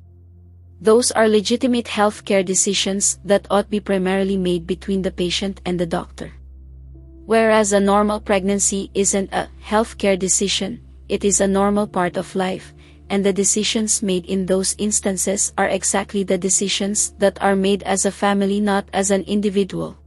Those are legitimate healthcare decisions that ought be primarily made between the patient and the doctor. Whereas a normal pregnancy isn't a healthcare decision, it is a normal part of life, and the decisions made in those instances are exactly the decisions that are made as a family, not as an individual.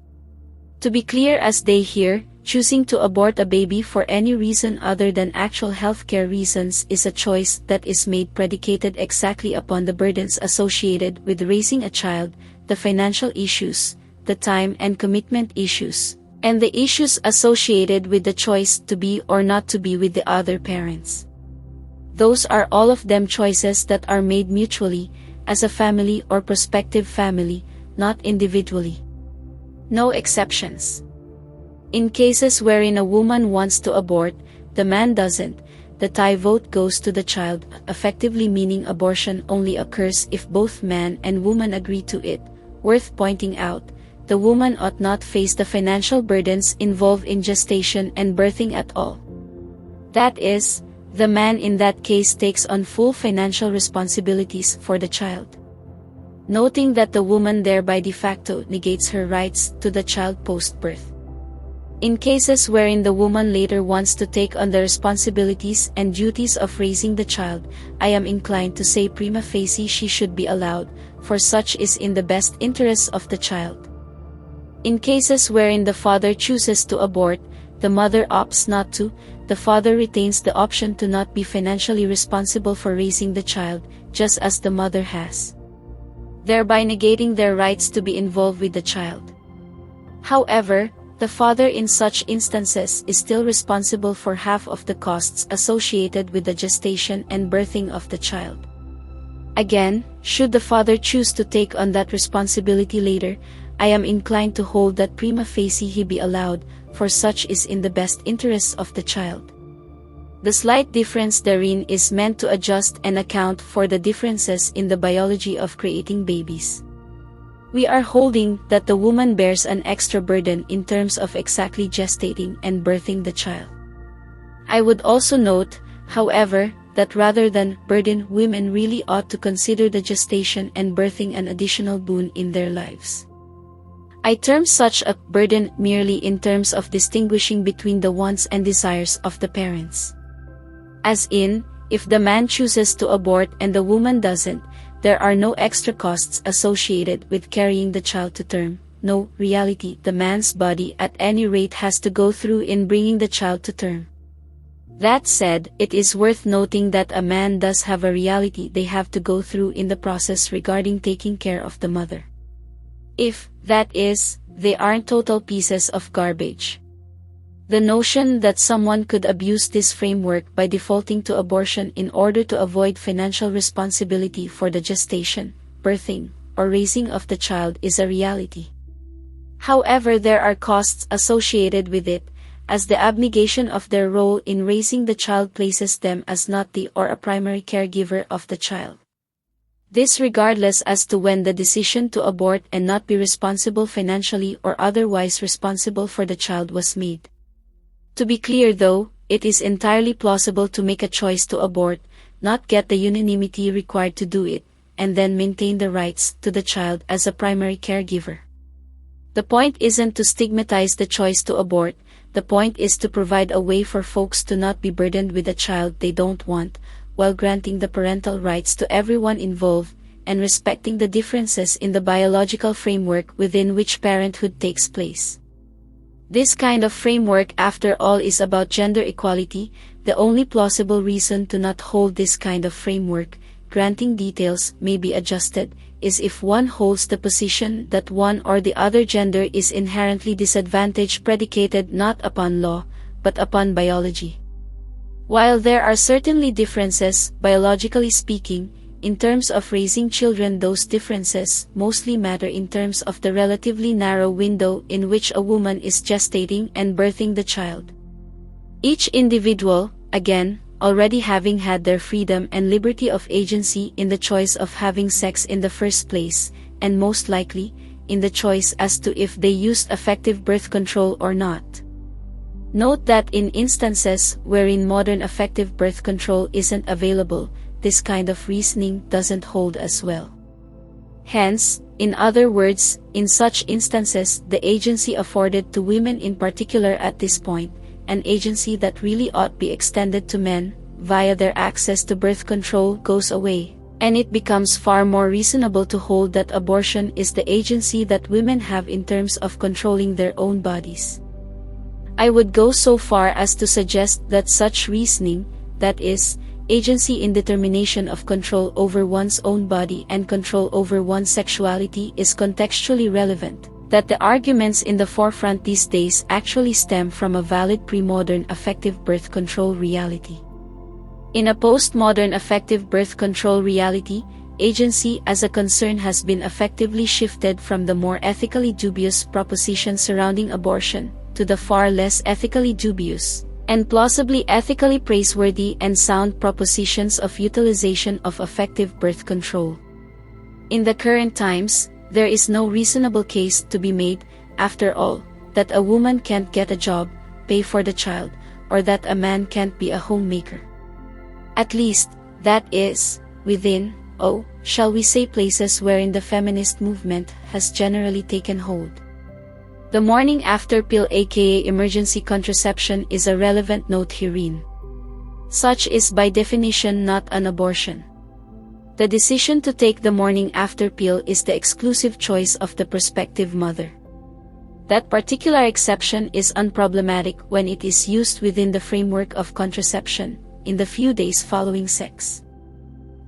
To be clear as day here, choosing to abort a baby for any reason other than actual healthcare reasons is a choice that is made predicated exactly upon the burdens associated with raising a child, the financial issues, the time and commitment issues, and the issues associated with the choice to be or not to be with the other parents. Those are all of them choices that are made mutually, as a family or prospective family, not individually. No exceptions. In cases wherein a woman wants to abort, the man doesn't, the tie vote goes to the child, effectively meaning abortion only occurs if both man and woman agree to it. Worth pointing out, the woman ought not face the financial burdens involved in gestation and birthing at all. That is, the man in that case takes on full financial responsibilities for the child. Noting that the woman thereby de facto negates her rights to the child post-birth. In cases wherein the woman later wants to take on the responsibilities and duties of raising the child, I am inclined to say prima facie she should be allowed, for such is in the best interests of the child. In cases wherein the father chooses to abort, the mother opts not to, the father retains the option to not be financially responsible for raising the child, just as the mother has, thereby negating their rights to be involved with the child. However, the father in such instances is still responsible for half of the costs associated with the gestation and birthing of the child. Again, should the father choose to take on that responsibility later, I am inclined to hold that prima facie he be allowed, for such is in the best interests of the child. The slight difference therein is meant to adjust and account for the differences in the biology of creating babies. We are holding that the woman bears an extra burden in terms of exactly gestating and birthing the child. I would also note, however, that rather than burden, women really ought to consider the gestation and birthing an additional boon in their lives. I term such a burden merely in terms of distinguishing between the wants and desires of the parents. As in, if the man chooses to abort and the woman doesn't, there are no extra costs associated with carrying the child to term. No reality the man's body at any rate has to go through in bringing the child to term. That said, it is worth noting that a man does have a reality they have to go through in the process regarding taking care of the mother. If, that is, they aren't total pieces of garbage. The notion that someone could abuse this framework by defaulting to abortion in order to avoid financial responsibility for the gestation, birthing, or raising of the child is a reality. However, there are costs associated with it, as the abnegation of their role in raising the child places them as not the or a primary caregiver of the child. This regardless as to when the decision to abort and not be responsible financially or otherwise responsible for the child was made. To be clear though, it is entirely plausible to make a choice to abort, not get the unanimity required to do it, and then maintain the rights to the child as a primary caregiver. The point isn't to stigmatize the choice to abort, the point is to provide a way for folks to not be burdened with a child they don't want, while granting the parental rights to everyone involved, and respecting the differences in the biological framework within which parenthood takes place. This kind of framework after all is about gender equality. The only plausible reason to not hold this kind of framework, granting details may be adjusted, is if one holds the position that one or the other gender is inherently disadvantaged predicated not upon law, but upon biology. While there are certainly differences, biologically speaking, in terms of raising children, those differences mostly matter in terms of the relatively narrow window in which a woman is gestating and birthing the child. Each individual, again, already having had their freedom and liberty of agency in the choice of having sex in the first place, and most likely, in the choice as to if they used effective birth control or not. Note that in instances wherein modern effective birth control isn't available, this kind of reasoning doesn't hold as well. Hence, in other words, in such instances the agency afforded to women in particular at this point, an agency that really ought be extended to men, via their access to birth control goes away, and it becomes far more reasonable to hold that abortion is the agency that women have in terms of controlling their own bodies. I would go so far as to suggest that such reasoning, that is, agency in determination of control over one's own body and control over one's sexuality, is contextually relevant, that the arguments in the forefront these days actually stem from a valid pre-modern effective birth control reality. In a post-modern effective birth control reality, agency as a concern has been effectively shifted from the more ethically dubious propositions surrounding abortion, to the far less ethically dubious, and plausibly ethically praiseworthy and sound propositions of utilization of effective birth control. In the current times, there is no reasonable case to be made, after all, that a woman can't get a job, pay for the child, or that a man can't be a homemaker. At least, that is, within, shall we say, places wherein the feminist movement has generally taken hold. The morning after pill, aka emergency contraception, is a relevant note herein. Such is by definition not an abortion. The decision to take the morning after pill is the exclusive choice of the prospective mother. That particular exception is unproblematic when it is used within the framework of contraception, in the few days following sex.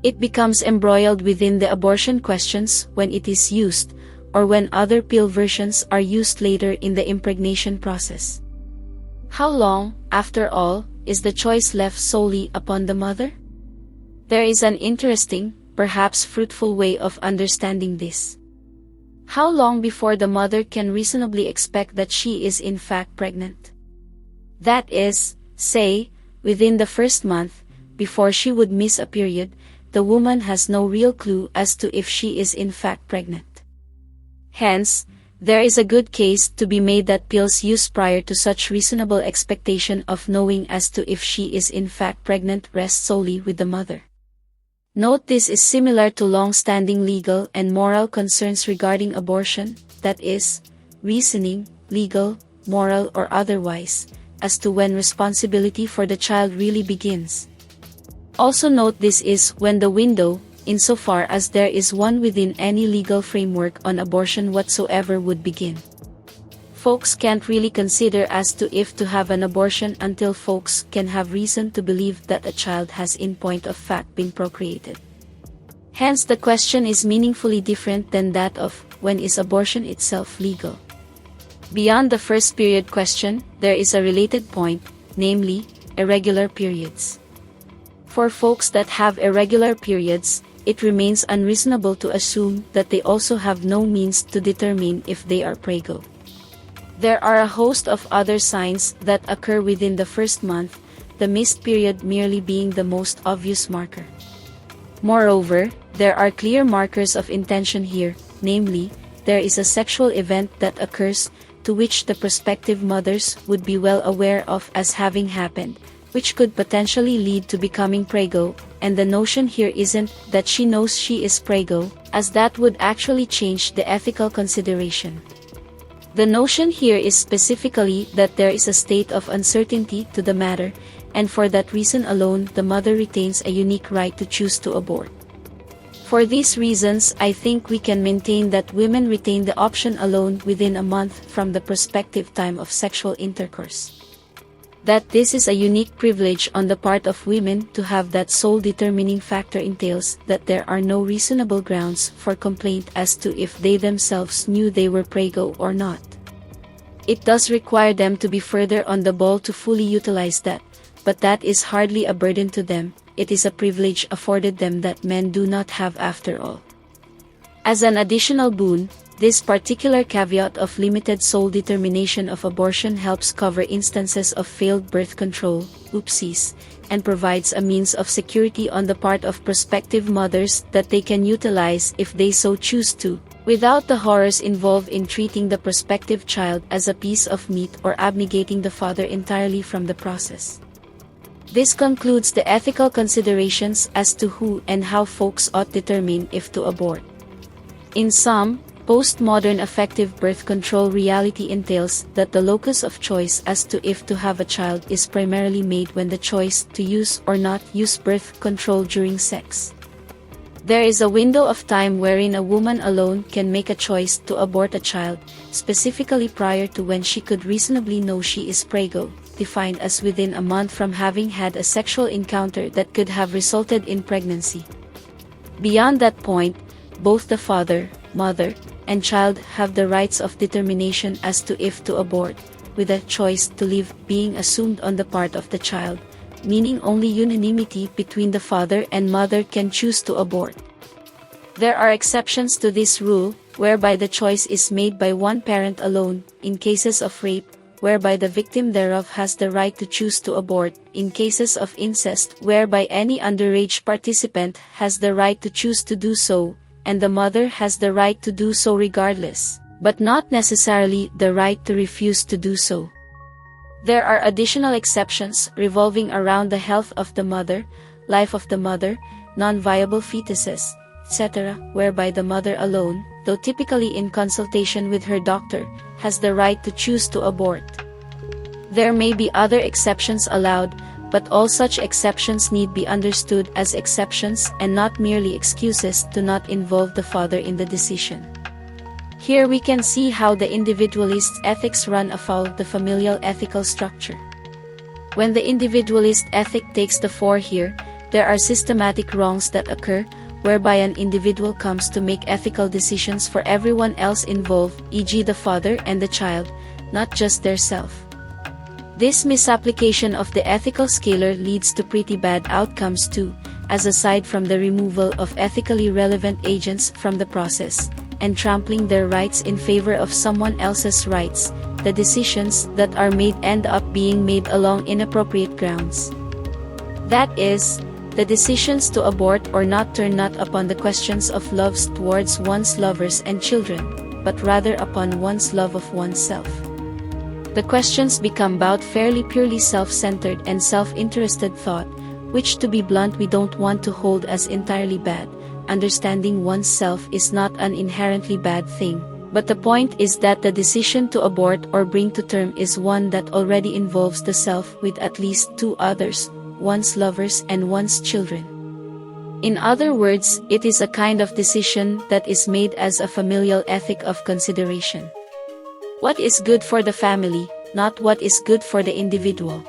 It becomes embroiled within the abortion questions when it is used, or when other pill versions are used later in the impregnation process. How long, after all, is the choice left solely upon the mother? There is an interesting, perhaps fruitful way of understanding this. How long before the mother can reasonably expect that she is in fact pregnant? That is, say, within the first month, before she would miss a period, the woman has no real clue as to if she is in fact pregnant. Hence, there is a good case to be made that pills used prior to such reasonable expectation of knowing as to if she is in fact pregnant rest solely with the mother. Note this is similar to long-standing legal and moral concerns regarding abortion, that is, reasoning, legal, moral or otherwise, as to when responsibility for the child really begins. Also note this is when the window, insofar as there is one within any legal framework on abortion whatsoever, would begin. Folks can't really consider as to if to have an abortion until folks can have reason to believe that a child has in point of fact been procreated. Hence the question is meaningfully different than that of when is abortion itself legal. Beyond the first period question, there is a related point, namely, irregular periods. For folks that have irregular periods, it remains unreasonable to assume that they also have no means to determine if they are preggo. There are a host of other signs that occur within the first month, the missed period merely being the most obvious marker. Moreover, there are clear markers of intention here, namely, there is a sexual event that occurs, to which the prospective mothers would be well aware of as having happened, which could potentially lead to becoming preggo, and the notion here isn't that she knows she is preggo, as that would actually change the ethical consideration. The notion here is specifically that there is a state of uncertainty to the matter, and for that reason alone the mother retains a unique right to choose to abort. For these reasons, I think we can maintain that women retain the option alone within a month from the prospective time of sexual intercourse. That this is a unique privilege on the part of women to have that sole determining factor entails that there are no reasonable grounds for complaint as to if they themselves knew they were preggo or not. It does require them to be further on the ball to fully utilize that, but that is hardly a burden to them, it is a privilege afforded them that men do not have after all. As an additional boon, this particular caveat of limited sole determination of abortion helps cover instances of failed birth control, oopsies, and provides a means of security on the part of prospective mothers that they can utilize if they so choose to, without the horrors involved in treating the prospective child as a piece of meat or abnegating the father entirely from the process. This concludes the ethical considerations as to who and how folks ought determine if to abort. In sum, postmodern effective birth control reality entails that the locus of choice as to if to have a child is primarily made when the choice to use or not use birth control during sex. There is a window of time wherein a woman alone can make a choice to abort a child, specifically prior to when she could reasonably know she is preggo, defined as within a month from having had a sexual encounter that could have resulted in pregnancy. Beyond that point, both the father, mother, and child have the rights of determination as to if to abort, with a choice to live being assumed on the part of the child, meaning only unanimity between the father and mother can choose to abort. There are exceptions to this rule, whereby the choice is made by one parent alone, in cases of rape, whereby the victim thereof has the right to choose to abort, in cases of incest, whereby any underage participant has the right to choose to do so, and the mother has the right to do so regardless, but not necessarily the right to refuse to do so. There are additional exceptions revolving around the health of the mother, life of the mother, non-viable fetuses, etc., whereby the mother alone, though typically in consultation with her doctor, has the right to choose to abort. There may be other exceptions allowed, but all such exceptions need be understood as exceptions and not merely excuses to not involve the father in the decision. Here we can see how the individualist ethics run afoul the familial ethical structure. When the individualist ethic takes the fore here, there are systematic wrongs that occur, whereby an individual comes to make ethical decisions for everyone else involved, e.g. the father and the child, not just their self. This misapplication of the ethical scalar leads to pretty bad outcomes too, as aside from the removal of ethically relevant agents from the process, and trampling their rights in favor of someone else's rights, the decisions that are made end up being made along inappropriate grounds. That is, the decisions to abort or not turn not upon the questions of loves towards one's lovers and children, but rather upon one's love of oneself. The questions become about fairly purely self-centered and self-interested thought, which to be blunt we don't want to hold as entirely bad. Understanding oneself is not an inherently bad thing, but the point is that the decision to abort or bring to term is one that already involves the self with at least two others, one's lovers and one's children. In other words, it is a kind of decision that is made as a familial ethic of consideration. What is good for the family, not what is good for the individual.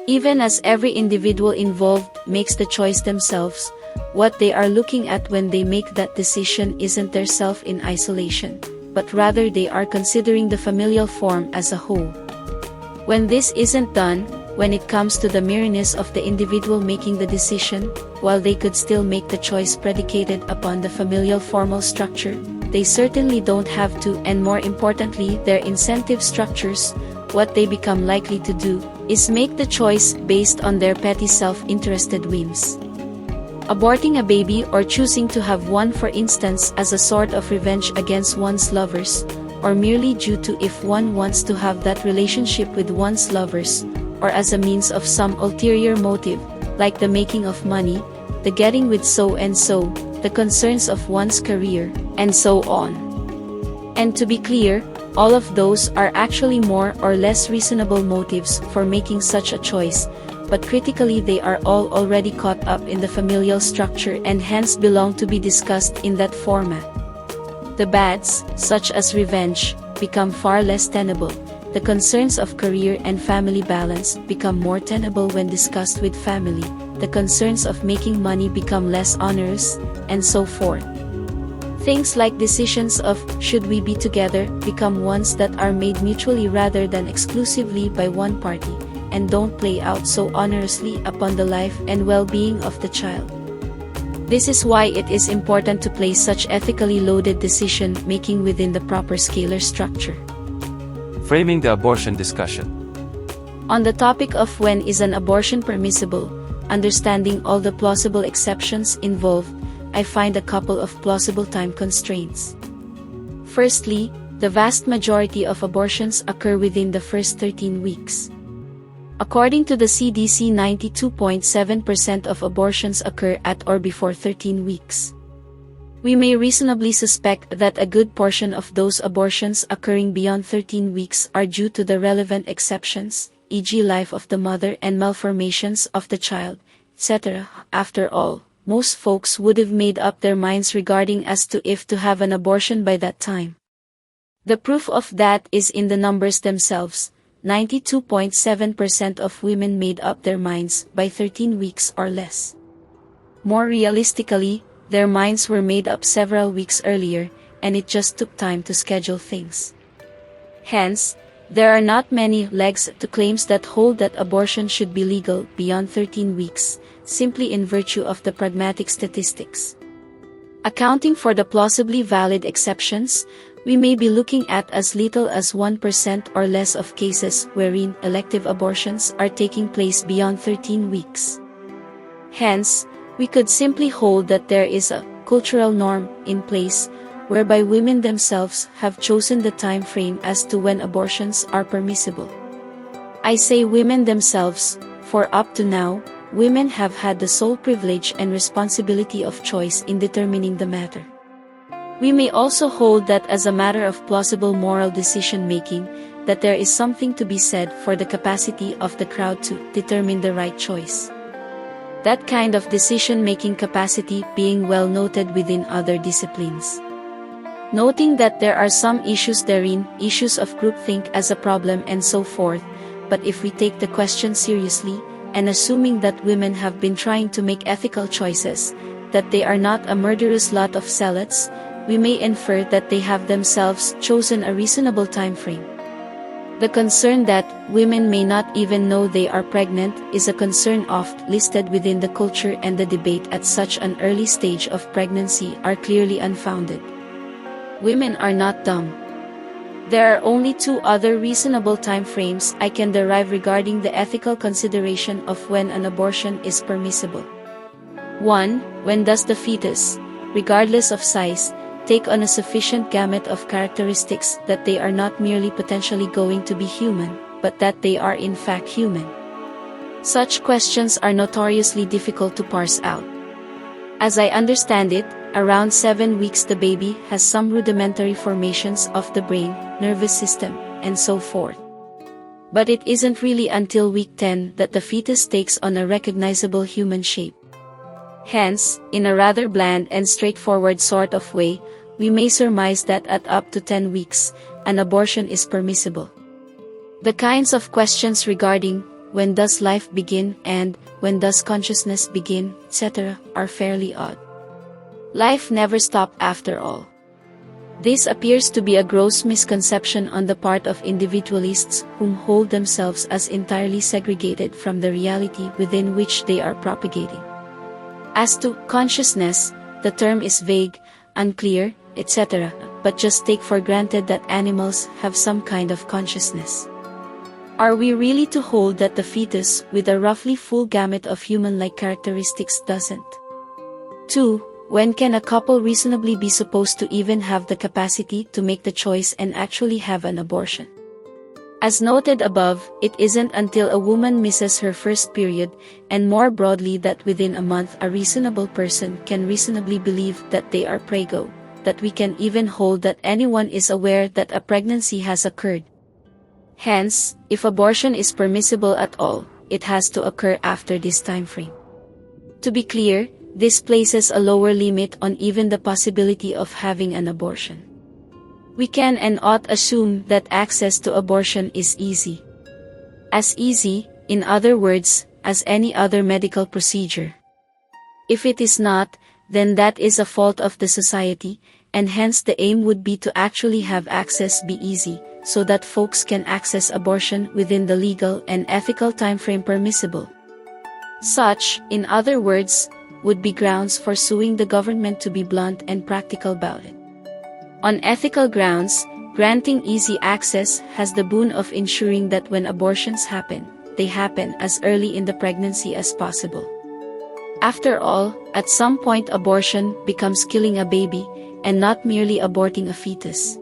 Even as every individual involved makes the choice themselves, what they are looking at when they make that decision isn't their self in isolation, but rather they are considering the familial form as a whole. When this isn't done, when it comes to the mereness of the individual making the decision, while they could still make the choice predicated upon the familial formal structure, they certainly don't have to, and more importantly their incentive structures, what they become likely to do, is make the choice based on their petty self-interested whims. Aborting a baby or choosing to have one, for instance, as a sort of revenge against one's lovers, or merely due to if one wants to have that relationship with one's lovers, or as a means of some ulterior motive, like the making of money, the getting with so-and-so, the concerns of one's career, and so on. And to be clear, all of those are actually more or less reasonable motives for making such a choice, but critically they are all already caught up in the familial structure and hence belong to be discussed in that format. The bads, such as revenge, become far less tenable. The concerns of career and family balance become more tenable when discussed with family. The concerns of making money become less onerous, and so forth. Things like decisions of should we be together become ones that are made mutually rather than exclusively by one party, and don't play out so onerously upon the life and well-being of the child. This is why it is important to place such ethically loaded decision-making within the proper scalar structure. Framing the abortion discussion. On the topic of when is an abortion permissible, understanding all the plausible exceptions involved, I find a couple of plausible time constraints. Firstly, the vast majority of abortions occur within the first 13 weeks. According to the CDC, 92.7% of abortions occur at or before 13 weeks. We may reasonably suspect that a good portion of those abortions occurring beyond 13 weeks are due to the relevant exceptions, e.g. life of the mother and malformations of the child, etc. After all, most folks would have made up their minds regarding as to if to have an abortion by that time. The proof of that is in the numbers themselves. 92.7% of women made up their minds by 13 weeks or less. More realistically, their minds were made up several weeks earlier, and it just took time to schedule things. Hence, there are not many legs to claims that hold that abortion should be legal beyond 13 weeks, simply in virtue of the pragmatic statistics. Accounting for the plausibly valid exceptions, we may be looking at as little as 1% or less of cases wherein elective abortions are taking place beyond 13 weeks. Hence, we could simply hold that there is a cultural norm in place whereby women themselves have chosen the time frame as to when abortions are permissible. I say women themselves, for up to now, women have had the sole privilege and responsibility of choice in determining the matter. We may also hold that as a matter of plausible moral decision-making, that there is something to be said for the capacity of the crowd to determine the right choice. That kind of decision-making capacity being well noted within other disciplines. Noting that there are some issues therein, issues of groupthink as a problem and so forth, but if we take the question seriously, and assuming that women have been trying to make ethical choices, that they are not a murderous lot of zealots, we may infer that they have themselves chosen a reasonable time frame. The concern that women may not even know they are pregnant is a concern oft listed within the culture, and the debate at such an early stage of pregnancy are clearly unfounded. Women are not dumb. There are only two other reasonable time frames I can derive regarding the ethical consideration of when an abortion is permissible. 1. When does the fetus, regardless of size, take on a sufficient gamut of characteristics that they are not merely potentially going to be human, but that they are in fact human? Such questions are notoriously difficult to parse out. As I understand it, around 7 weeks the baby has some rudimentary formations of the brain, nervous system, and so forth. But it isn't really until week 10 that the fetus takes on a recognizable human shape. Hence, in a rather bland and straightforward sort of way, we may surmise that at up to 10 weeks, an abortion is permissible. The kinds of questions regarding when does life begin and when does consciousness begin, etc., are fairly odd. Life never stopped after all. This appears to be a gross misconception on the part of individualists whom hold themselves as entirely segregated from the reality within which they are propagating. As to consciousness, the term is vague, unclear, etc., but just take for granted that animals have some kind of consciousness. Are we really to hold that the fetus, with a roughly full gamut of human-like characteristics, doesn't? 2. When can a couple reasonably be supposed to even have the capacity to make the choice and actually have an abortion? As noted above, it isn't until a woman misses her first period, and more broadly that within a month a reasonable person can reasonably believe that they are preggo, that we can even hold that anyone is aware that a pregnancy has occurred. Hence, if abortion is permissible at all, it has to occur after this time frame. To be clear, this places a lower limit on even the possibility of having an abortion. We can and ought assume that access to abortion is easy. As easy, in other words, as any other medical procedure. If it is not, then that is a fault of the society, and hence the aim would be to actually have access be easy, so that folks can access abortion within the legal and ethical timeframe permissible. Such, in other words, would be grounds for suing the government, to be blunt and practical about it. On ethical grounds, granting easy access has the boon of ensuring that when abortions happen, they happen as early in the pregnancy as possible. After all, at some point abortion becomes killing a baby, and not merely aborting a fetus.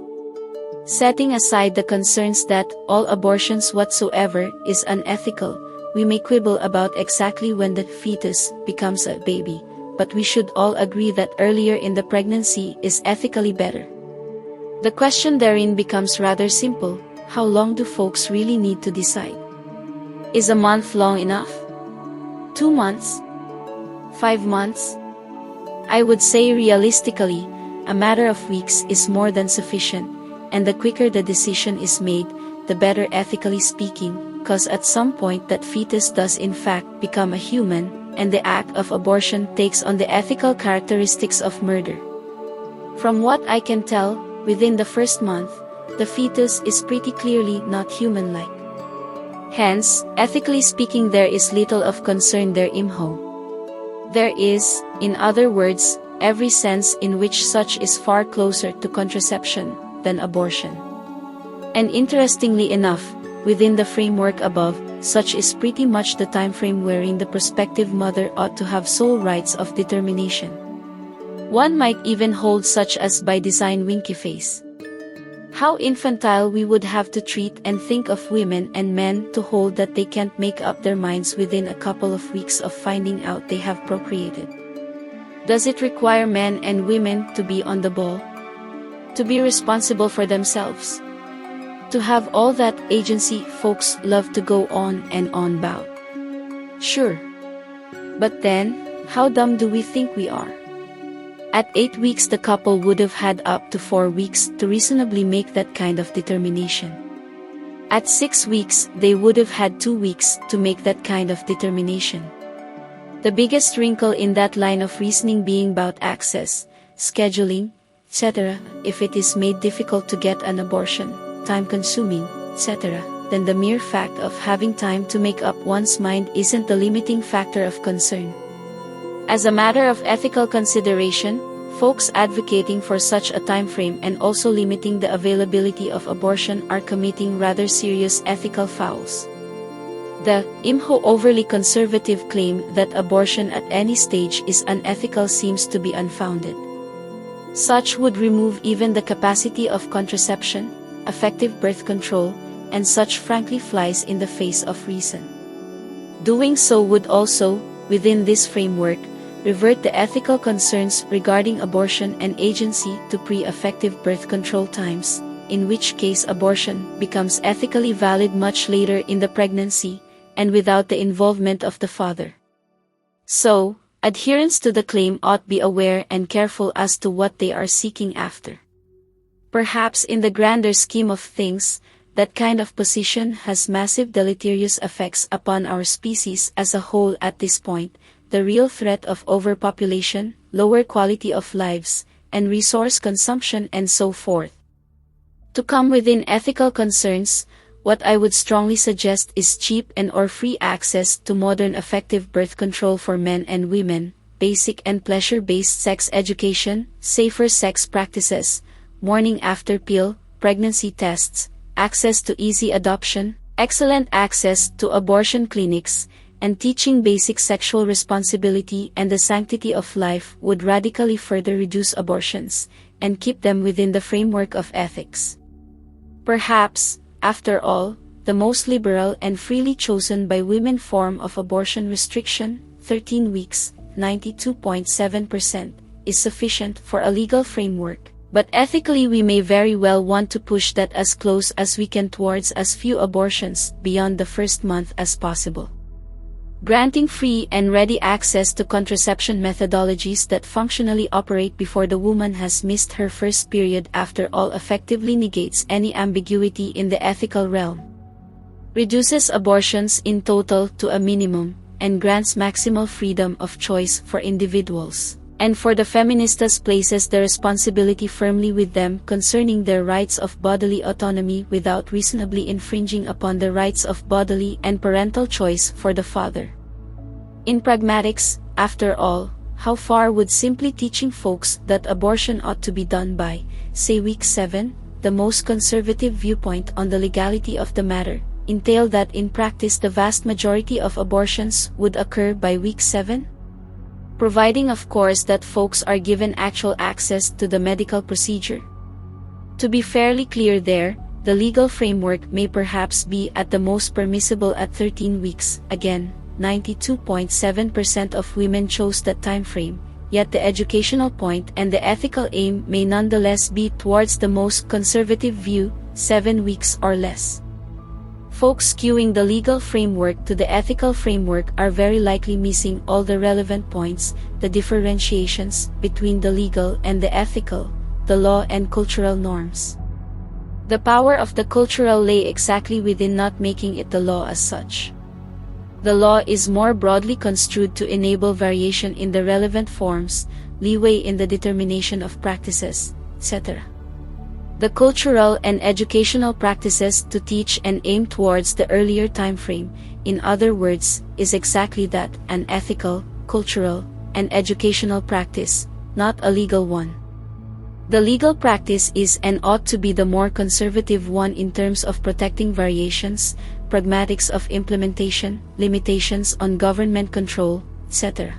Setting aside the concerns that all abortions whatsoever is unethical, we may quibble about exactly when the fetus becomes a baby, but we should all agree that earlier in the pregnancy is ethically better. The question therein becomes rather simple: how long do folks really need to decide? Is a month long enough? 2 months? 5 months? I would say realistically, a matter of weeks is more than sufficient, and the quicker the decision is made, the better ethically speaking, cause at some point that fetus does in fact become a human, and the act of abortion takes on the ethical characteristics of murder. From what I can tell, within the first month, the fetus is pretty clearly not human-like. Hence, ethically speaking, there is little of concern there imho. There is, in other words, every sense in which such is far closer to contraception than abortion. And interestingly enough, within the framework above, such is pretty much the time frame wherein the prospective mother ought to have sole rights of determination. One might even hold such as by design winky face. How infantile we would have to treat and think of women and men to hold that they can't make up their minds within a couple of weeks of finding out they have procreated. Does it require men and women to be on the ball? To be responsible for themselves? To have all that agency folks love to go on and on about? Sure. But then, how dumb do we think we are? At 8 weeks the couple would have had up to 4 weeks to reasonably make that kind of determination. At 6 weeks they would have had 2 weeks to make that kind of determination. The biggest wrinkle in that line of reasoning being about access, scheduling, etc., if it is made difficult to get an abortion, time-consuming, etc., then the mere fact of having time to make up one's mind isn't the limiting factor of concern. As a matter of ethical consideration, folks advocating for such a time frame and also limiting the availability of abortion are committing rather serious ethical fouls. The imho overly conservative claim that abortion at any stage is unethical seems to be unfounded. Such would remove even the capacity of contraception, effective birth control, and such frankly flies in the face of reason. Doing so would also, within this framework, revert the ethical concerns regarding abortion and agency to pre-effective birth control times, in which case abortion becomes ethically valid much later in the pregnancy, and without the involvement of the father. So, adherents to the claim ought be aware and careful as to what they are seeking after. Perhaps in the grander scheme of things, that kind of position has massive deleterious effects upon our species as a whole at this point. The real threat of overpopulation, lower quality of lives, and resource consumption and so forth. To come within ethical concerns, what I would strongly suggest is cheap and or free access to modern effective birth control for men and women, basic and pleasure-based sex education, safer sex practices, morning after pill, pregnancy tests, access to easy adoption, excellent access to abortion clinics, and teaching basic sexual responsibility and the sanctity of life would radically further reduce abortions, and keep them within the framework of ethics. Perhaps, after all, the most liberal and freely chosen by women form of abortion restriction, 13 weeks, 92.7%, is sufficient for a legal framework, but ethically we may very well want to push that as close as we can towards as few abortions beyond the first month as possible. Granting free and ready access to contraception methodologies that functionally operate before the woman has missed her first period after all effectively negates any ambiguity in the ethical realm. Reduces abortions in total to a minimum, and grants maximal freedom of choice for individuals, and for the feministas places the responsibility firmly with them concerning their rights of bodily autonomy without reasonably infringing upon the rights of bodily and parental choice for the father. In pragmatics, after all, how far would simply teaching folks that abortion ought to be done by, say week 7, the most conservative viewpoint on the legality of the matter, entail that in practice the vast majority of abortions would occur by week 7? Providing of course that folks are given actual access to the medical procedure. To be fairly clear there, the legal framework may perhaps be at the most permissible at 13 weeks, again, 92.7% of women chose that time frame, yet the educational point and the ethical aim may nonetheless be towards the most conservative view, 7 weeks or less. Folks skewing the legal framework to the ethical framework are very likely missing all the relevant points, the differentiations between the legal and the ethical, the law and cultural norms. The power of the cultural lay exactly within not making it the law as such. The law is more broadly construed to enable variation in the relevant forms, leeway in the determination of practices, etc. The cultural and educational practices to teach and aim towards the earlier time frame, in other words, is exactly that, an ethical, cultural, and educational practice, not a legal one. The legal practice is and ought to be the more conservative one in terms of protecting variations, pragmatics of implementation, limitations on government control, etc.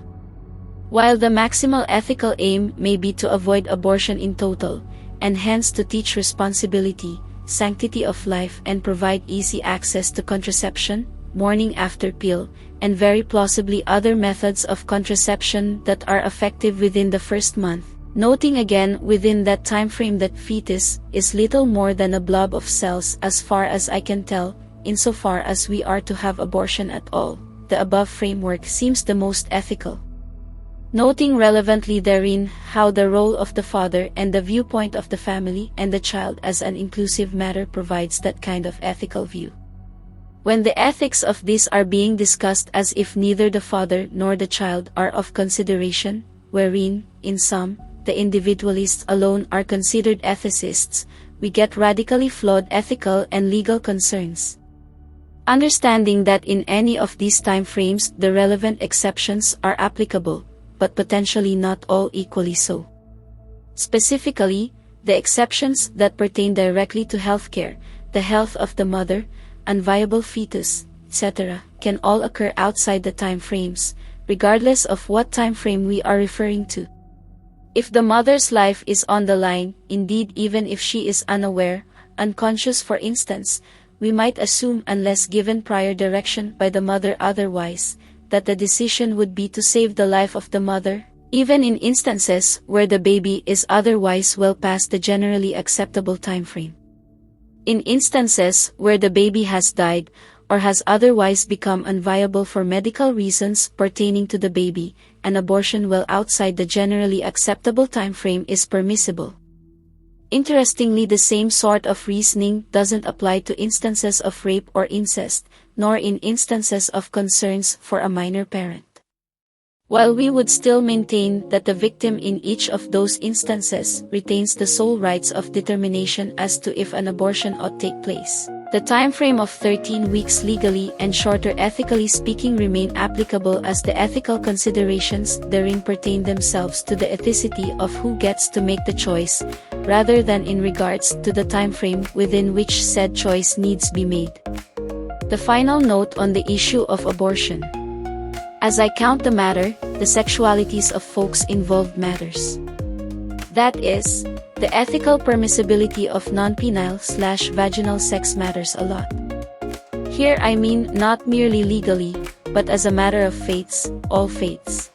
While the maximal ethical aim may be to avoid abortion in total, and hence to teach responsibility, sanctity of life and provide easy access to contraception, morning after pill, and very plausibly other methods of contraception that are effective within the first month, noting again within that time frame that fetus is little more than a blob of cells as far as I can tell, insofar as we are to have abortion at all, the above framework seems the most ethical. Noting relevantly therein how the role of the father and the viewpoint of the family and the child as an inclusive matter provides that kind of ethical view. When the ethics of these are being discussed as if neither the father nor the child are of consideration, wherein, in some, the individualists alone are considered ethicists, we get radically flawed ethical and legal concerns. Understanding that in any of these time frames the relevant exceptions are applicable, but potentially not all equally so. Specifically, the exceptions that pertain directly to healthcare, the health of the mother, unviable fetus, etc., can all occur outside the time frames, regardless of what time frame we are referring to. If the mother's life is on the line, indeed even if she is unaware, unconscious for instance, we might assume unless given prior direction by the mother otherwise, that the decision would be to save the life of the mother, even in instances where the baby is otherwise well past the generally acceptable time frame. In instances where the baby has died, or has otherwise become unviable for medical reasons pertaining to the baby, an abortion well outside the generally acceptable time frame is permissible. Interestingly, the same sort of reasoning doesn't apply to instances of rape or incest, nor in instances of concerns for a minor parent. While we would still maintain that the victim in each of those instances retains the sole rights of determination as to if an abortion ought take place, the time frame of 13 weeks legally and shorter ethically speaking remain applicable as the ethical considerations therein pertain themselves to the ethicity of who gets to make the choice, rather than in regards to the time frame within which said choice needs be made. The final note on the issue of abortion. As I count the matter, the sexualities of folks involved matters. That is, the ethical permissibility of non-penile/vaginal sex matters a lot. Here I mean not merely legally, but as a matter of faiths, all faiths.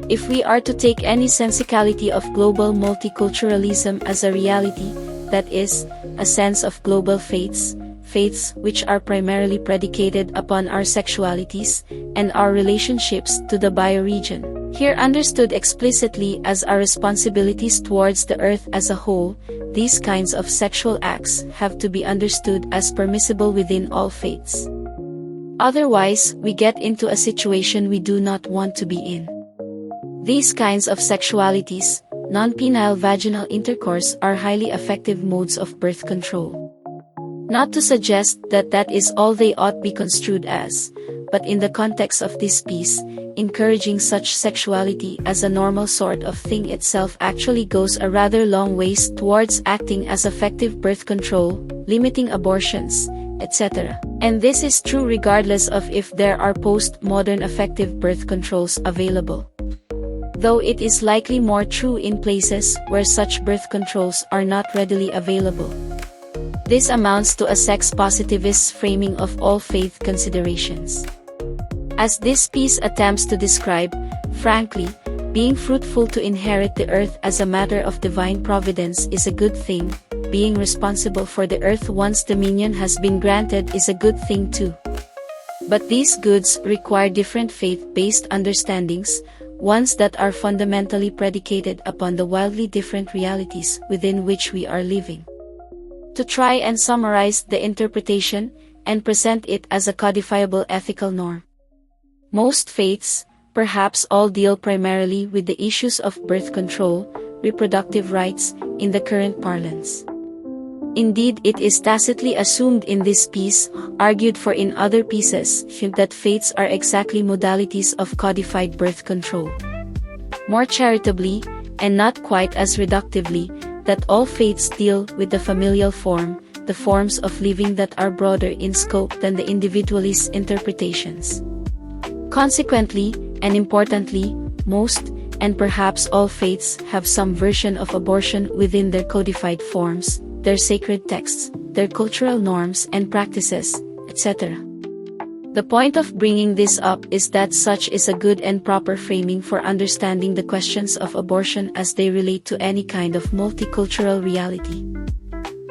If we are to take any sensicality of global multiculturalism as a reality, that is, a sense of global faiths which are primarily predicated upon our sexualities, and our relationships to the bioregion, here understood explicitly as our responsibilities towards the earth as a whole, these kinds of sexual acts have to be understood as permissible within all faiths. Otherwise, we get into a situation we do not want to be in. These kinds of sexualities, non-penile vaginal intercourse, are highly effective modes of birth control. Not to suggest that that is all they ought be construed as, but in the context of this piece, encouraging such sexuality as a normal sort of thing itself actually goes a rather long ways towards acting as effective birth control, limiting abortions, etc. And this is true regardless of if there are post-modern effective birth controls available. Though it is likely more true in places where such birth controls are not readily available. This amounts to a sex-positivist framing of all faith considerations. As this piece attempts to describe, frankly, being fruitful to inherit the earth as a matter of divine providence is a good thing, being responsible for the earth once dominion has been granted is a good thing too. But these goods require different faith-based understandings, ones that are fundamentally predicated upon the wildly different realities within which we are living. To try and summarize the interpretation, and present it as a codifiable ethical norm. Most faiths, perhaps all deal primarily with the issues of birth control, reproductive rights, in the current parlance. Indeed, it is tacitly assumed in this piece, argued for in other pieces, that fates are exactly modalities of codified birth control. More charitably, and not quite as reductively, that all fates deal with the familial form, the forms of living that are broader in scope than the individualist interpretations. Consequently, and importantly, most, and perhaps all faiths have some version of abortion within their codified forms, their sacred texts, their cultural norms and practices, etc. The point of bringing this up is that such is a good and proper framing for understanding the questions of abortion as they relate to any kind of multicultural reality.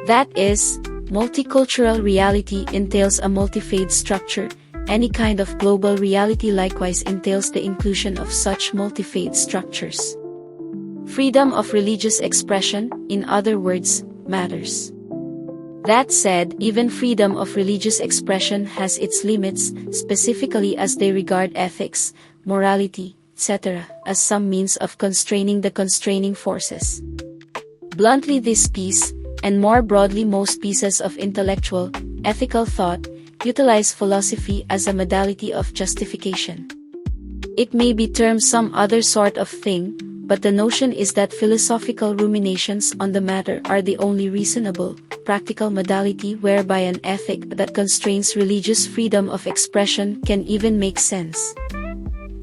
That is, multicultural reality entails a multi-faith structure. Any kind of global reality likewise entails the inclusion of such multi-faith structures. Freedom of religious expression, in other words, matters. That said, even freedom of religious expression has its limits, specifically as they regard ethics, morality, etc., as some means of constraining the constraining forces. Bluntly, this piece, and more broadly most pieces of intellectual, ethical thought, utilize philosophy as a modality of justification. It may be termed some other sort of thing, but the notion is that philosophical ruminations on the matter are the only reasonable, practical modality whereby an ethic that constrains religious freedom of expression can even make sense.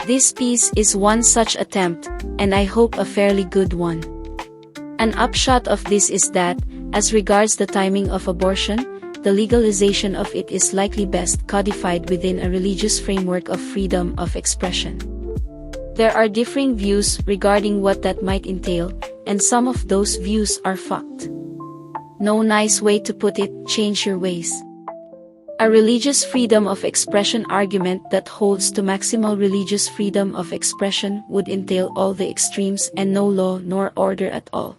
This piece is one such attempt, and I hope a fairly good one. An upshot of this is that, as regards the timing of abortion, the legalization of it is likely best codified within a religious framework of freedom of expression. There are differing views regarding what that might entail, and some of those views are fucked. No nice way to put it, change your ways. A religious freedom of expression argument that holds to maximal religious freedom of expression would entail all the extremes and no law nor order at all.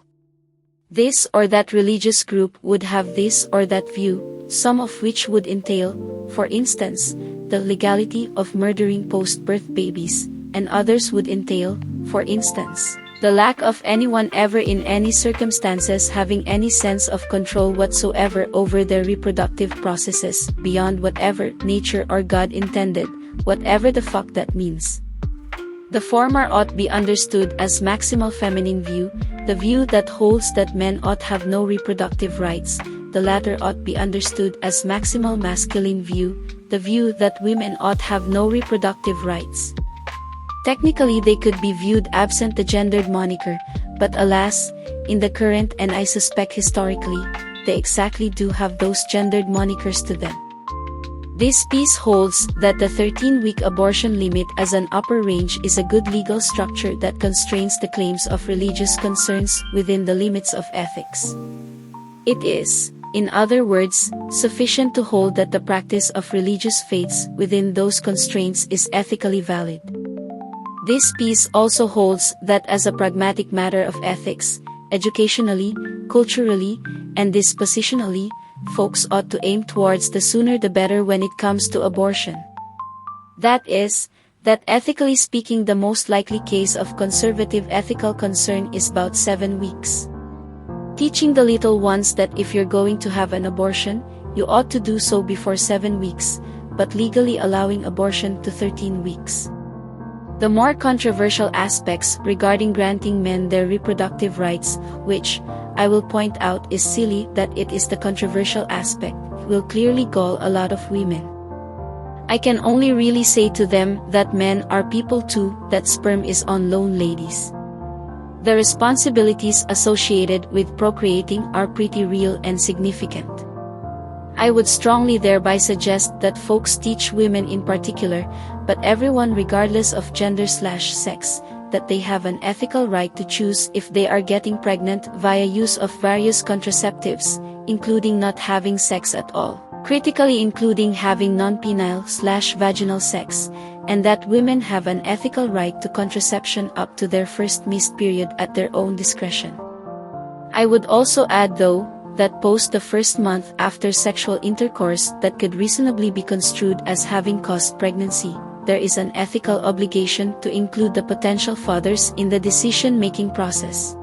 This or that religious group would have this or that view, some of which would entail, for instance, the legality of murdering post-birth babies, and others would entail, for instance, the lack of anyone ever in any circumstances having any sense of control whatsoever over their reproductive processes beyond whatever nature or God intended, whatever the fuck that means. The former ought be understood as maximal feminine view, the view that holds that men ought have no reproductive rights. The latter ought be understood as maximal masculine view, the view that women ought have no reproductive rights. Technically they could be viewed absent the gendered moniker, but alas, in the current and I suspect historically, they exactly do have those gendered monikers to them. This piece holds that the 13-week abortion limit as an upper range is a good legal structure that constrains the claims of religious concerns within the limits of ethics. It is, in other words, sufficient to hold that the practice of religious faiths within those constraints is ethically valid. This piece also holds that as a pragmatic matter of ethics, educationally, culturally, and dispositionally, folks ought to aim towards the sooner the better when it comes to abortion. That is, that ethically speaking the most likely case of conservative ethical concern is about 7 weeks. Teaching the little ones that if you're going to have an abortion, you ought to do so before 7 weeks, but legally allowing abortion to 13 weeks. The more controversial aspects regarding granting men their reproductive rights, which, I will point out is silly that it is the controversial aspect, will clearly gall a lot of women. I can only really say to them that men are people too, that sperm is on loan ladies. The responsibilities associated with procreating are pretty real and significant. I would strongly thereby suggest that folks teach women in particular, but everyone regardless of gender/sex, that they have an ethical right to choose if they are getting pregnant via use of various contraceptives, including not having sex at all, critically including having non-penile/vaginal sex, and that women have an ethical right to contraception up to their first missed period at their own discretion. I would also add though, that post the first month after sexual intercourse that could reasonably be construed as having caused pregnancy, there is an ethical obligation to include the potential fathers in the decision-making process.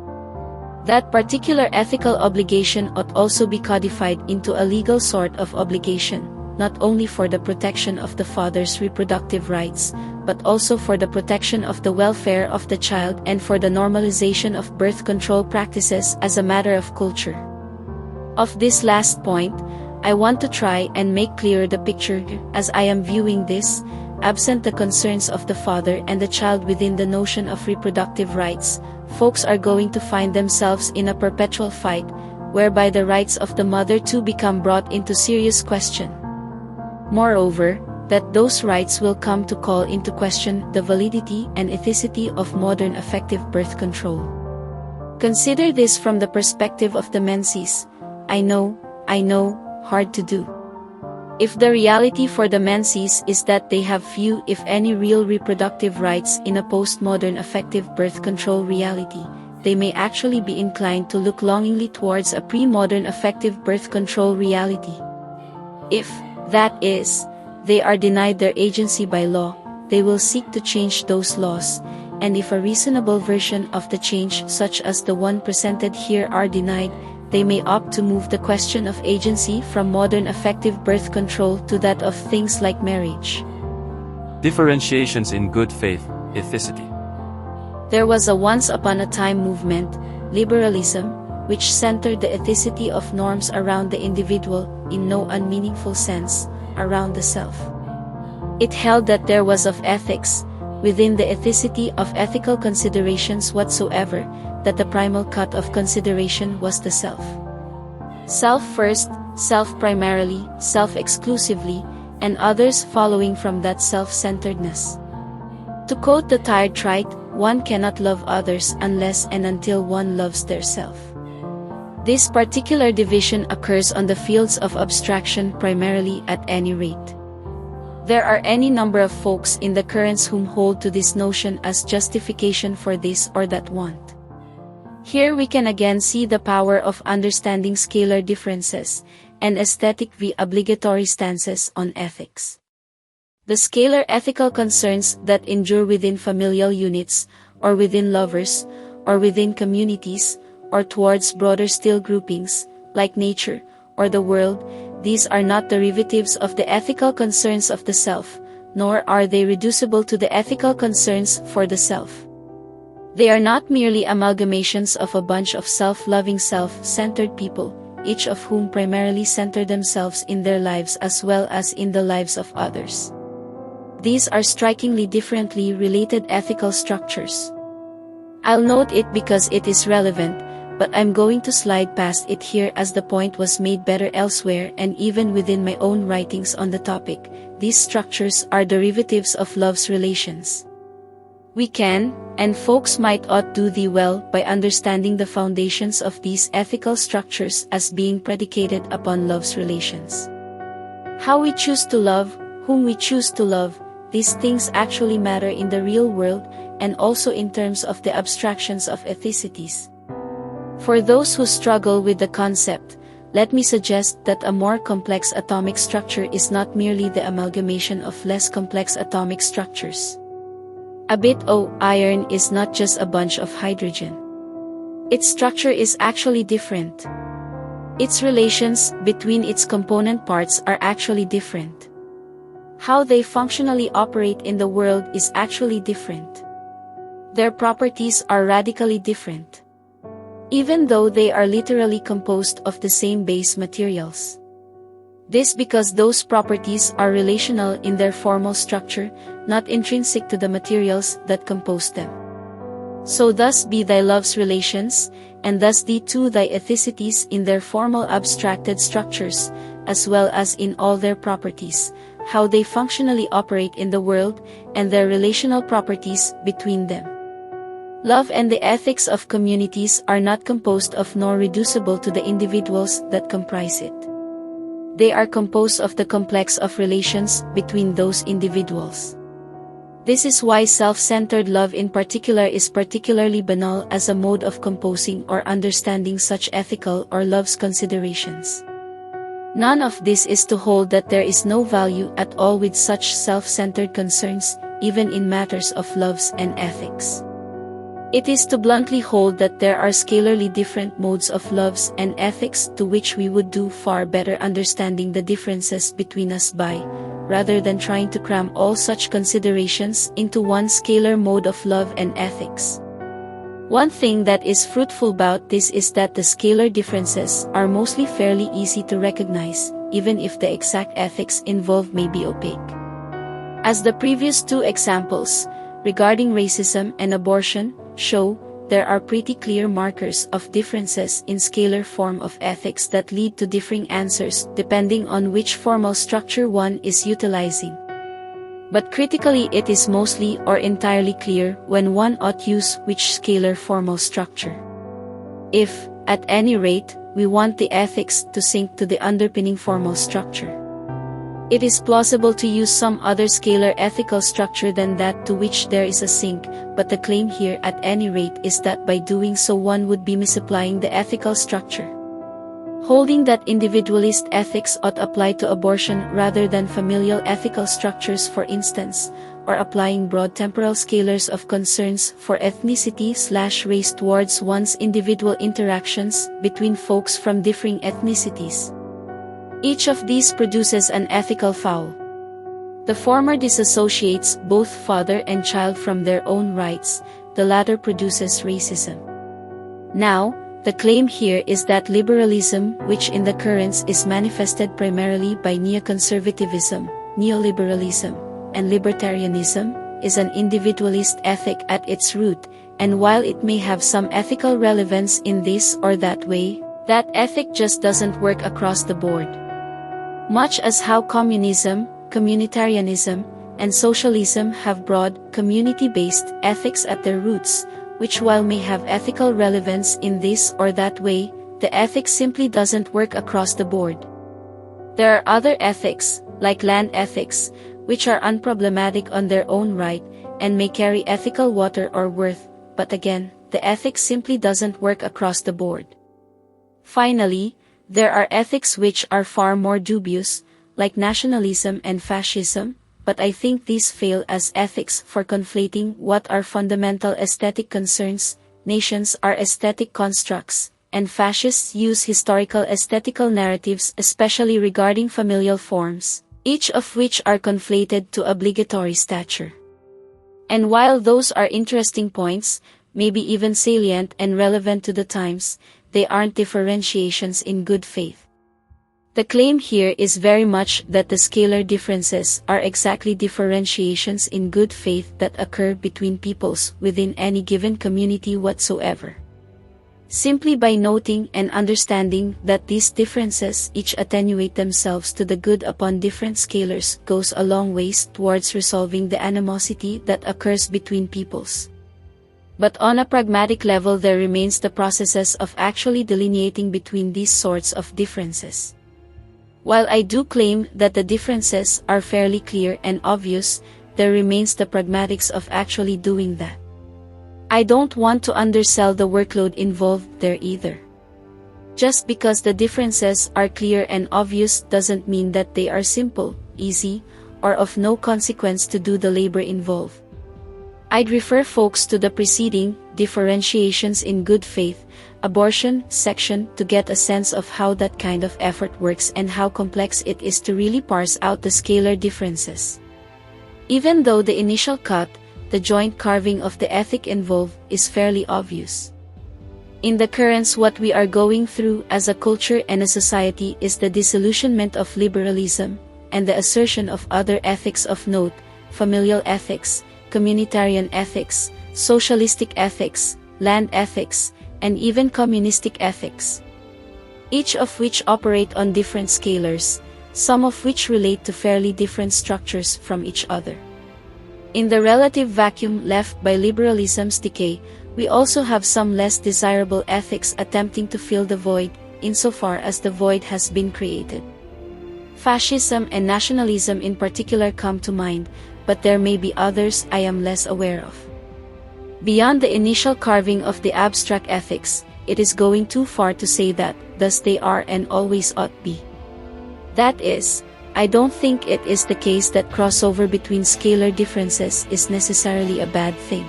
That particular ethical obligation ought also be codified into a legal sort of obligation, not only for the protection of the father's reproductive rights, but also for the protection of the welfare of the child and for the normalization of birth control practices as a matter of culture. Of this last point, I want to try and make clear the picture as I am viewing this, absent the concerns of the father and the child within the notion of reproductive rights. Folks are going to find themselves in a perpetual fight, whereby the rights of the mother too become brought into serious question. Moreover, that those rights will come to call into question the validity and ethicity of modern effective birth control. Consider this from the perspective of the menses. I know, hard to do. If the reality for the menses is that they have few if any real reproductive rights in a postmodern effective birth control reality, they may actually be inclined to look longingly towards a pre-modern effective birth control reality. If, that is, they are denied their agency by law, they will seek to change those laws, and if a reasonable version of the change such as the one presented here are denied, they may opt to move the question of agency from modern effective birth control to that of things like marriage. Differentiations in good faith, ethicity. There was a once upon a time movement, liberalism, which centered the ethicity of norms around the individual, in no unmeaningful sense, around the self. It held that there was of ethics, within the ethicity of ethical considerations whatsoever, that the primal cut of consideration was the self. Self first, self primarily, self exclusively, and others following from that self-centeredness. To quote the tired trite, one cannot love others unless and until one loves their self. This particular division occurs on the fields of abstraction primarily at any rate. There are any number of folks in the currents whom hold to this notion as justification for this or that want. Here we can again see the power of understanding scalar differences, and aesthetic v. obligatory stances on ethics. The scalar ethical concerns that endure within familial units, or within lovers, or within communities, or towards broader still groupings, like nature, or the world, these are not derivatives of the ethical concerns of the self, nor are they reducible to the ethical concerns for the self. They are not merely amalgamations of a bunch of self-loving self-centered people, each of whom primarily center themselves in their lives as well as in the lives of others. These are strikingly differently related ethical structures. I'll note it because it is relevant, but I'm going to slide past it here as the point was made better elsewhere and even within my own writings on the topic. These structures are derivatives of love's relations. We can, and folks might ought do thee well by understanding the foundations of these ethical structures as being predicated upon love's relations. How we choose to love, whom we choose to love, these things actually matter in the real world and also in terms of the abstractions of ethicities. For those who struggle with the concept, let me suggest that a more complex atomic structure is not merely the amalgamation of less complex atomic structures. A bit of iron is not just a bunch of hydrogen. Its structure is actually different. Its relations between its component parts are actually different. How they functionally operate in the world is actually different. Their properties are radically different, even though they are literally composed of the same base materials. This because those properties are relational in their formal structure, not intrinsic to the materials that compose them. So thus be thy love's relations, and thus thee too thy ethicities in their formal abstracted structures, as well as in all their properties, how they functionally operate in the world, and their relational properties between them. Love and the ethics of communities are not composed of nor reducible to the individuals that comprise it. They are composed of the complex of relations between those individuals. This is why self-centered love in particular is particularly banal as a mode of composing or understanding such ethical or love's considerations. None of this is to hold that there is no value at all with such self-centered concerns, even in matters of loves and ethics. It is to bluntly hold that there are scalarly different modes of loves and ethics to which we would do far better understanding the differences between us by, rather than trying to cram all such considerations into one scalar mode of love and ethics. One thing that is fruitful about this is that the scalar differences are mostly fairly easy to recognize, even if the exact ethics involved may be opaque. As the previous two examples, regarding racism and abortion, show, there are pretty clear markers of differences in scalar form of ethics that lead to differing answers depending on which formal structure one is utilizing. But critically it is mostly or entirely clear when one ought use which scalar formal structure. If, at any rate, we want the ethics to sync to the underpinning formal structure, it is plausible to use some other scalar ethical structure than that to which there is a sync, but the claim here at any rate is that by doing so one would be misapplying the ethical structure. Holding that individualist ethics ought apply to abortion rather than familial ethical structures for instance, or applying broad temporal scalars of concerns for ethnicity/race towards one's individual interactions between folks from differing ethnicities. Each of these produces an ethical foul. The former disassociates both father and child from their own rights, the latter produces racism. Now, the claim here is that liberalism, which in the currents is manifested primarily by neoconservatism, neoliberalism, and libertarianism, is an individualist ethic at its root, and while it may have some ethical relevance in this or that way, that ethic just doesn't work across the board. Much as how communism, communitarianism, and socialism have broad, community-based ethics at their roots, which while may have ethical relevance in this or that way, the ethic simply doesn't work across the board. There are other ethics, like land ethics, which are unproblematic on their own right, and may carry ethical water or worth, but again, the ethic simply doesn't work across the board. Finally, there are ethics which are far more dubious, like nationalism and fascism, but I think these fail as ethics for conflating what are fundamental aesthetic concerns. Nations are aesthetic constructs, and fascists use historical aesthetical narratives especially regarding familial forms, each of which are conflated to obligatory stature. And while those are interesting points, maybe even salient and relevant to the times, they aren't differentiations in good faith. The claim here is very much that the scalar differences are exactly differentiations in good faith that occur between peoples within any given community whatsoever. Simply by noting and understanding that these differences each attenuate themselves to the good upon different scalars goes a long ways towards resolving the animosity that occurs between peoples. But on a pragmatic level there remains the processes of actually delineating between these sorts of differences. While I do claim that the differences are fairly clear and obvious, there remains the pragmatics of actually doing that. I don't want to undersell the workload involved there either. Just because the differences are clear and obvious doesn't mean that they are simple, easy, or of no consequence to do the labor involved. I'd refer folks to the preceding Differentiations in Good Faith, Abortion section to get a sense of how that kind of effort works and how complex it is to really parse out the scalar differences. Even though the initial cut, the joint carving of the ethic involved, is fairly obvious. In the currents what we are going through as a culture and a society is the disillusionment of liberalism, and the assertion of other ethics of note, familial ethics, communitarian ethics, socialistic ethics, land ethics, and even communistic ethics. Each of which operate on different scalars, some of which relate to fairly different structures from each other. In the relative vacuum left by liberalism's decay, we also have some less desirable ethics attempting to fill the void, insofar as the void has been created. Fascism and nationalism in particular come to mind, but there may be others I am less aware of. Beyond the initial carving of the abstract ethics, it is going too far to say that, thus they are and always ought be. That is, I don't think it is the case that crossover between scalar differences is necessarily a bad thing.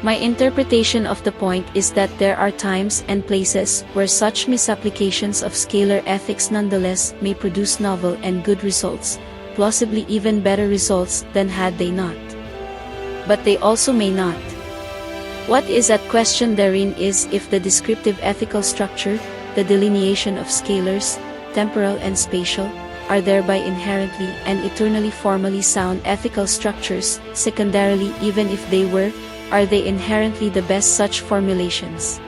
My interpretation of the point is that there are times and places where such misapplications of scalar ethics nonetheless may produce novel and good results, possibly even better results than had they not. But they also may not. What is at question therein is if the descriptive ethical structure, the delineation of scalars, temporal and spatial, are thereby inherently and eternally formally sound ethical structures. Secondarily, even if they were, are they inherently the best such formulations?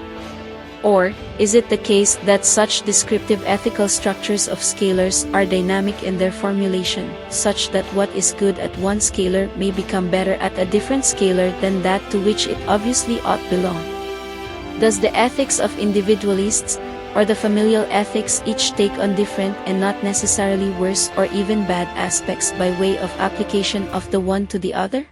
Or, is it the case that such descriptive ethical structures of scalars are dynamic in their formulation, such that what is good at one scalar may become better at a different scalar than that to which it obviously ought belong? Does the ethics of individualists, or the familial ethics each take on different and not necessarily worse or even bad aspects by way of application of the one to the other?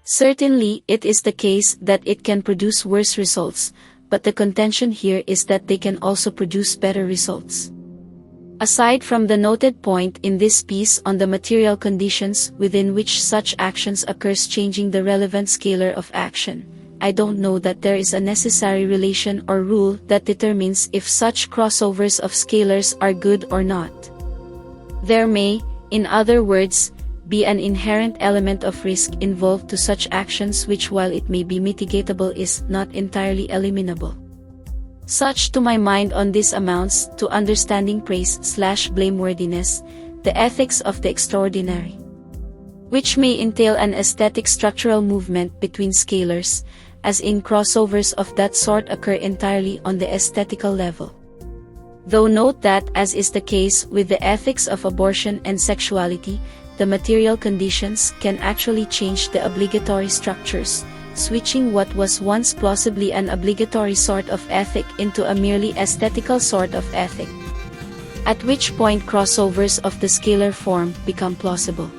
Certainly, it is the case that it can produce worse results, but the contention here is that they can also produce better results. Aside from the noted point in this piece on the material conditions within which such actions occurs changing the relevant scalar of action, I don't know that there is a necessary relation or rule that determines if such crossovers of scalars are good or not. There may, in other words, be an inherent element of risk involved to such actions which, while it may be mitigatable, is not entirely eliminable. Such, to my mind, on this amounts to understanding praise/blameworthiness, the ethics of the extraordinary, which may entail an aesthetic structural movement between scalars, as in crossovers of that sort occur entirely on the aesthetical level. Though note that, as is the case with the ethics of abortion and sexuality, the material conditions can actually change the obligatory structures, switching what was once plausibly an obligatory sort of ethic into a merely aesthetical sort of ethic, at which point crossovers of the scalar form become plausible.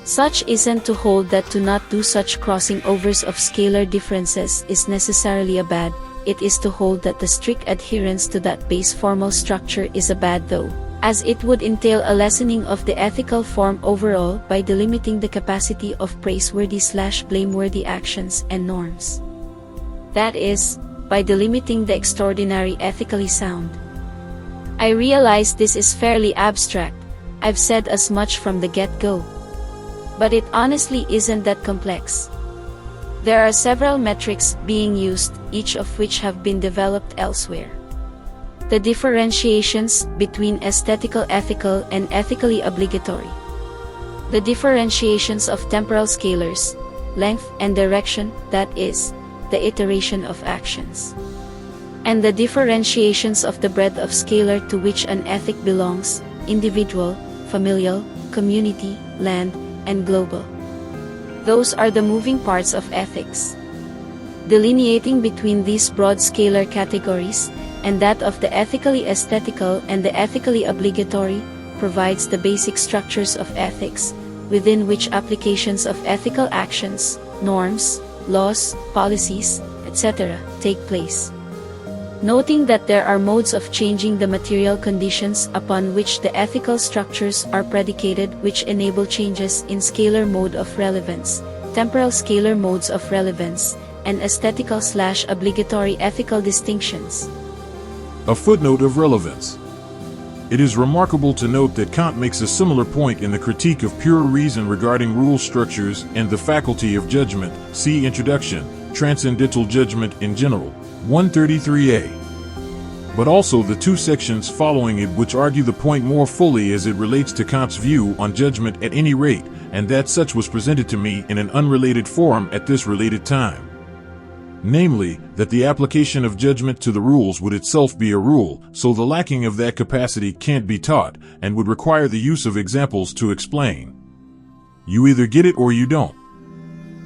Such isn't to hold that to not do such crossing overs of scalar differences is necessarily a bad, it is to hold that the strict adherence to that base formal structure is a bad, though, as it would entail a lessening of the ethical form overall by delimiting the capacity of praiseworthy/blameworthy actions and norms. That is, by delimiting the extraordinary ethically sound. I realize this is fairly abstract, I've said as much from the get-go. But it honestly isn't that complex. There are several metrics being used, each of which have been developed elsewhere. The differentiations between aesthetical ethical and ethically obligatory. The differentiations of temporal scalars, length and direction, that is, the iteration of actions. And the differentiations of the breadth of scalar to which an ethic belongs, individual, familial, community, land, and global. Those are the moving parts of ethics. Delineating between these broad scalar categories, and that of the ethically aesthetical and the ethically obligatory, provides the basic structures of ethics, within which applications of ethical actions, norms, laws, policies, etc., take place. Noting that there are modes of changing the material conditions upon which the ethical structures are predicated which enable changes in scalar mode of relevance, temporal scalar modes of relevance, and aesthetical/obligatory ethical distinctions. A footnote of relevance. It is remarkable to note that Kant makes a similar point in the Critique of Pure Reason regarding rule structures and the faculty of judgment, see Introduction, Transcendental Judgment in General, 133a. But also the two sections following it which argue the point more fully as it relates to Kant's view on judgment at any rate, and that such was presented to me in an unrelated forum at this related time. Namely, that the application of judgment to the rules would itself be a rule, so the lacking of that capacity can't be taught, and would require the use of examples to explain. You either get it or you don't.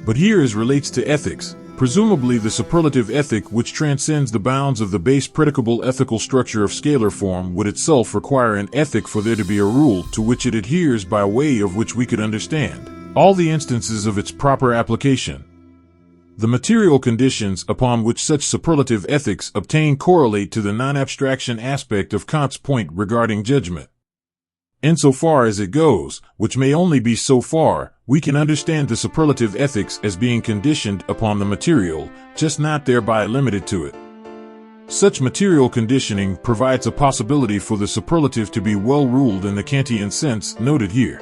But here as relates to ethics, presumably the superlative ethic which transcends the bounds of the base predicable ethical structure of scalar form would itself require an ethic for there to be a rule to which it adheres by way of which we could understand all the instances of its proper application. The material conditions upon which such superlative ethics obtain correlate to the non-abstraction aspect of Kant's point regarding judgment. Insofar as it goes, which may only be so far, we can understand the superlative ethics as being conditioned upon the material, just not thereby limited to it. Such material conditioning provides a possibility for the superlative to be well ruled in the Kantian sense noted here.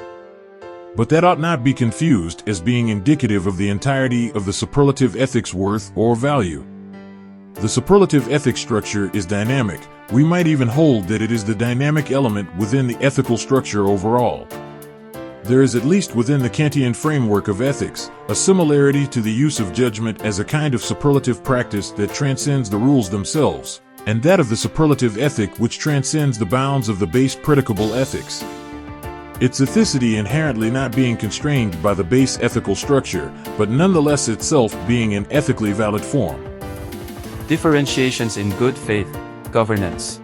But that ought not be confused as being indicative of the entirety of the superlative ethic's worth or value. The superlative ethic structure is dynamic. We might even hold that it is the dynamic element within the ethical structure overall. There is, at least within the Kantian framework of ethics, a similarity to the use of judgment as a kind of superlative practice that transcends the rules themselves, and that of the superlative ethic which transcends the bounds of the base predicable ethics. Its ethicity inherently not being constrained by the base ethical structure, but nonetheless itself being an ethically valid form. Differentiations in good faith, governance.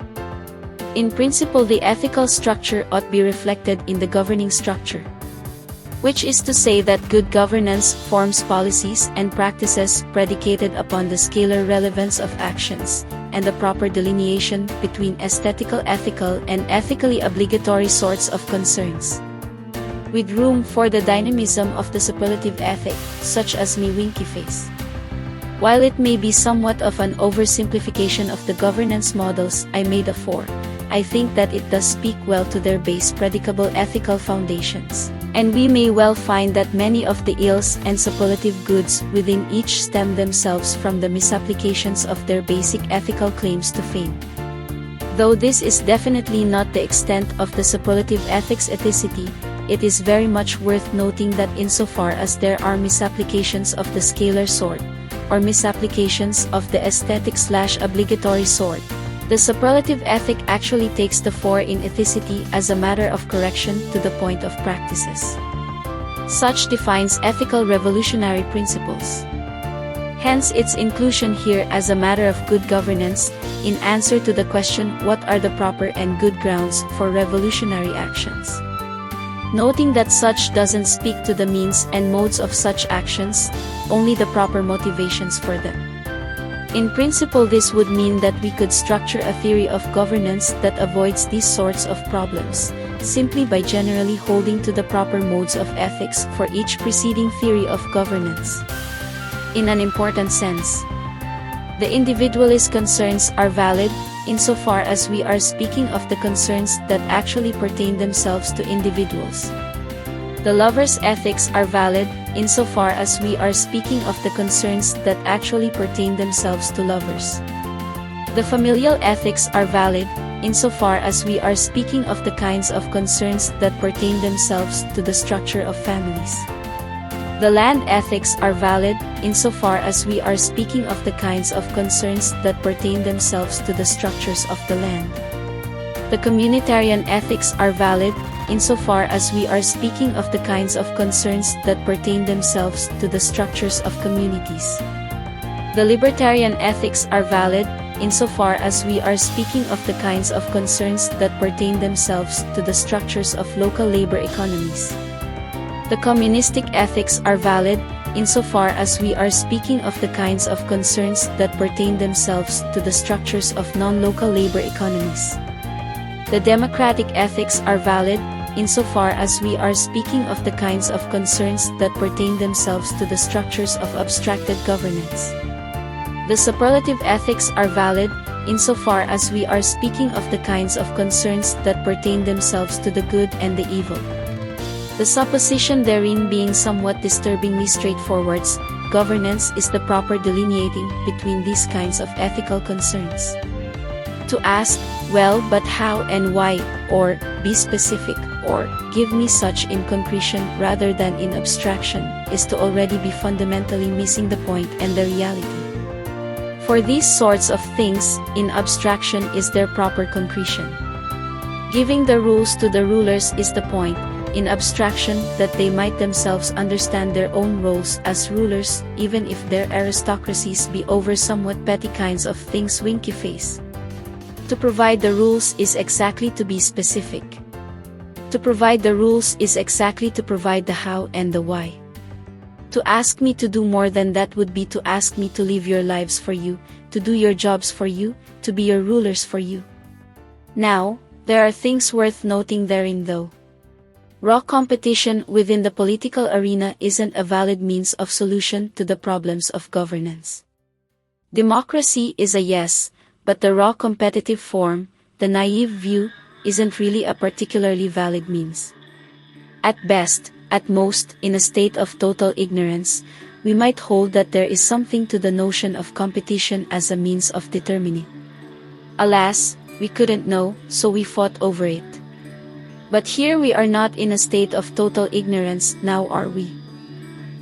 In principle, the ethical structure ought be reflected in the governing structure, which is to say that good governance forms policies and practices predicated upon the scalar relevance of actions, and the proper delineation between aesthetical ethical and ethically obligatory sorts of concerns, with room for the dynamism of the superlative ethic, such as me winky face. While it may be somewhat of an oversimplification of the governance models I made afore, I think that it does speak well to their base predicable ethical foundations, and we may well find that many of the ills and superlative goods within each stem themselves from the misapplications of their basic ethical claims to fame. Though this is definitely not the extent of the superlative ethics ethicity, it is very much worth noting that insofar as there are misapplications of the scalar sort, or misapplications of the aesthetic/obligatory sort, the superlative ethic actually takes the fore in ethicity as a matter of correction to the point of practices. Such defines ethical revolutionary principles. Hence its inclusion here as a matter of good governance, in answer to the question what are the proper and good grounds for revolutionary actions. Noting that such doesn't speak to the means and modes of such actions, only the proper motivations for them. In principle, this would mean that we could structure a theory of governance that avoids these sorts of problems, simply by generally holding to the proper modes of ethics for each preceding theory of governance. In an important sense, the individualist concerns are valid, insofar as we are speaking of the concerns that actually pertain themselves to individuals. The lover's ethics are valid, insofar as we are speaking of the concerns that actually pertain themselves to lovers. The familial ethics are valid, insofar as we are speaking of the kinds of concerns that pertain themselves to the structure of families. The land ethics are valid, insofar as we are speaking of the kinds of concerns that pertain themselves to the structures of the land. The communitarian ethics are valid, insofar as we are speaking of the kinds of concerns that pertain themselves to the structures of communities. The libertarian ethics are valid, insofar as we are speaking of the kinds of concerns that pertain themselves to the structures of local labor economies. The communistic ethics are valid, insofar as we are speaking of the kinds of concerns that pertain themselves to the structures of non-local labor economies. The democratic ethics are valid, insofar as we are speaking of the kinds of concerns that pertain themselves to the structures of abstracted governance. The superlative ethics are valid, insofar as we are speaking of the kinds of concerns that pertain themselves to the good and the evil. The supposition therein being somewhat disturbingly straightforward, governance is the proper delineating between these kinds of ethical concerns. To ask, well, but how and why, or be specific, or give me such in concretion rather than in abstraction, is to already be fundamentally missing the point and the reality. For these sorts of things, in abstraction is their proper concretion. Giving the rules to the rulers is the point, in abstraction, that they might themselves understand their own roles as rulers, even if their aristocracies be over somewhat petty kinds of things winky face. To provide the rules is exactly to be specific. To provide the rules is exactly to provide the how and the why. To ask me to do more than that would be to ask me to live your lives for you, to do your jobs for you, to be your rulers for you. Now, There are things worth noting therein though. Raw competition within the political arena isn't a valid means of solution to the problems of governance. Democracy is a yes, but the raw competitive form, the naive view, isn't really a particularly valid means. At best, at most, in a state of total ignorance, we might hold that there is something to the notion of competition as a means of determining. Alas, we couldn't know, so we fought over it. But here we are not in a state of total ignorance, now are we?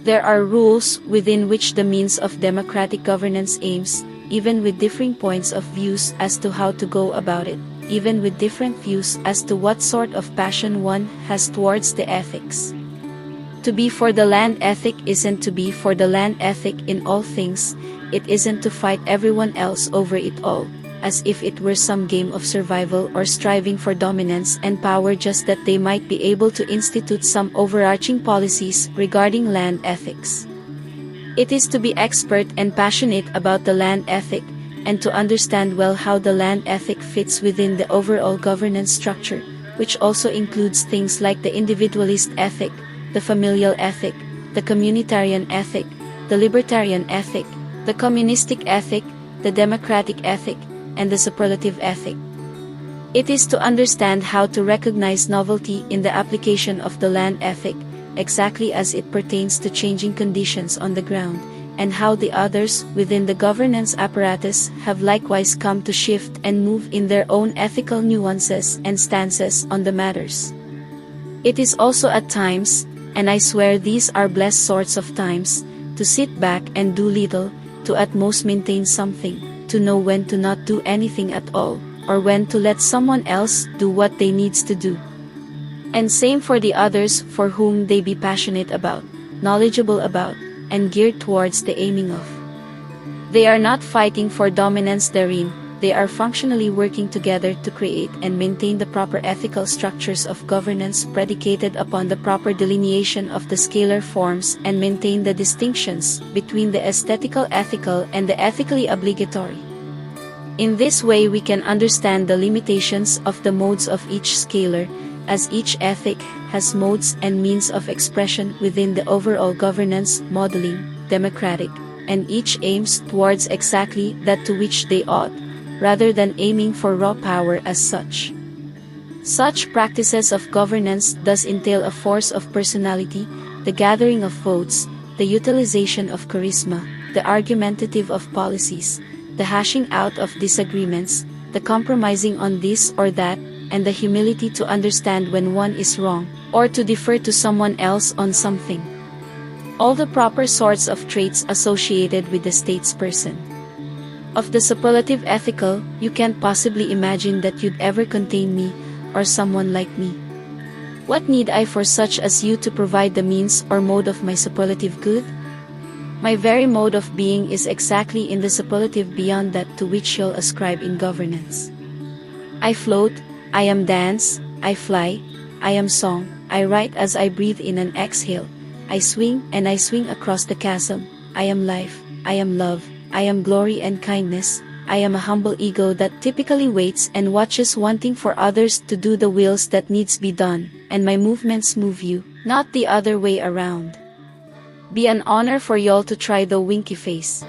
There are rules within which the means of democratic governance aims, even with differing points of views as to how to go about it, even with different views as to what sort of passion one has towards the ethics. To be for the land ethic isn't to be for the land ethic in all things, it isn't to fight everyone else over it all, as if it were some game of survival or striving for dominance and power just that they might be able to institute some overarching policies regarding land ethics. It is to be expert and passionate about the land ethic, and to understand well how the land ethic fits within the overall governance structure, which also includes things like the individualist ethic, the familial ethic, the communitarian ethic, the libertarian ethic, the communistic ethic, the democratic ethic, and the superlative ethic. It is to understand how to recognize novelty in the application of the land ethic, exactly as it pertains to changing conditions on the ground, and how the others within the governance apparatus have likewise come to shift and move in their own ethical nuances and stances on the matters. It is also at times, and I swear these are blessed sorts of times, to sit back and do little, to at most maintain something, to know when to not do anything at all, or when to let someone else do what they needs to do. And same for the others for whom they be passionate about, knowledgeable about, and geared towards the aiming of. They are not fighting for dominance therein, they are functionally working together to create and maintain the proper ethical structures of governance predicated upon the proper delineation of the scalar forms and maintain the distinctions between the aesthetical ethical and the ethically obligatory. In this way we can understand the limitations of the modes of each scalar, as each ethic has modes and means of expression within the overall governance modeling, democratic, and each aims towards exactly that to which they ought, rather than aiming for raw power as such. Such practices of governance thus entail a force of personality, the gathering of votes, the utilization of charisma, the argumentative of policies, the hashing out of disagreements, the compromising on this or that, and the humility to understand when one is wrong, or to defer to someone else on something. All the proper sorts of traits associated with the statesperson. Of the superlative ethical, you can't possibly imagine that you'd ever contain me, or someone like me. What need I for such as you to provide the means or mode of my superlative good? My very mode of being is exactly in the superlative beyond that to which you'll ascribe in governance. I float, I am dance, I fly, I am song, I write as I breathe in and exhale, I swing and I swing across the chasm, I am life, I am love, I am glory and kindness, I am a humble ego that typically waits and watches wanting for others to do the wills that needs be done, and my movements move you, not the other way around. Be an honor for y'all to try the winky face.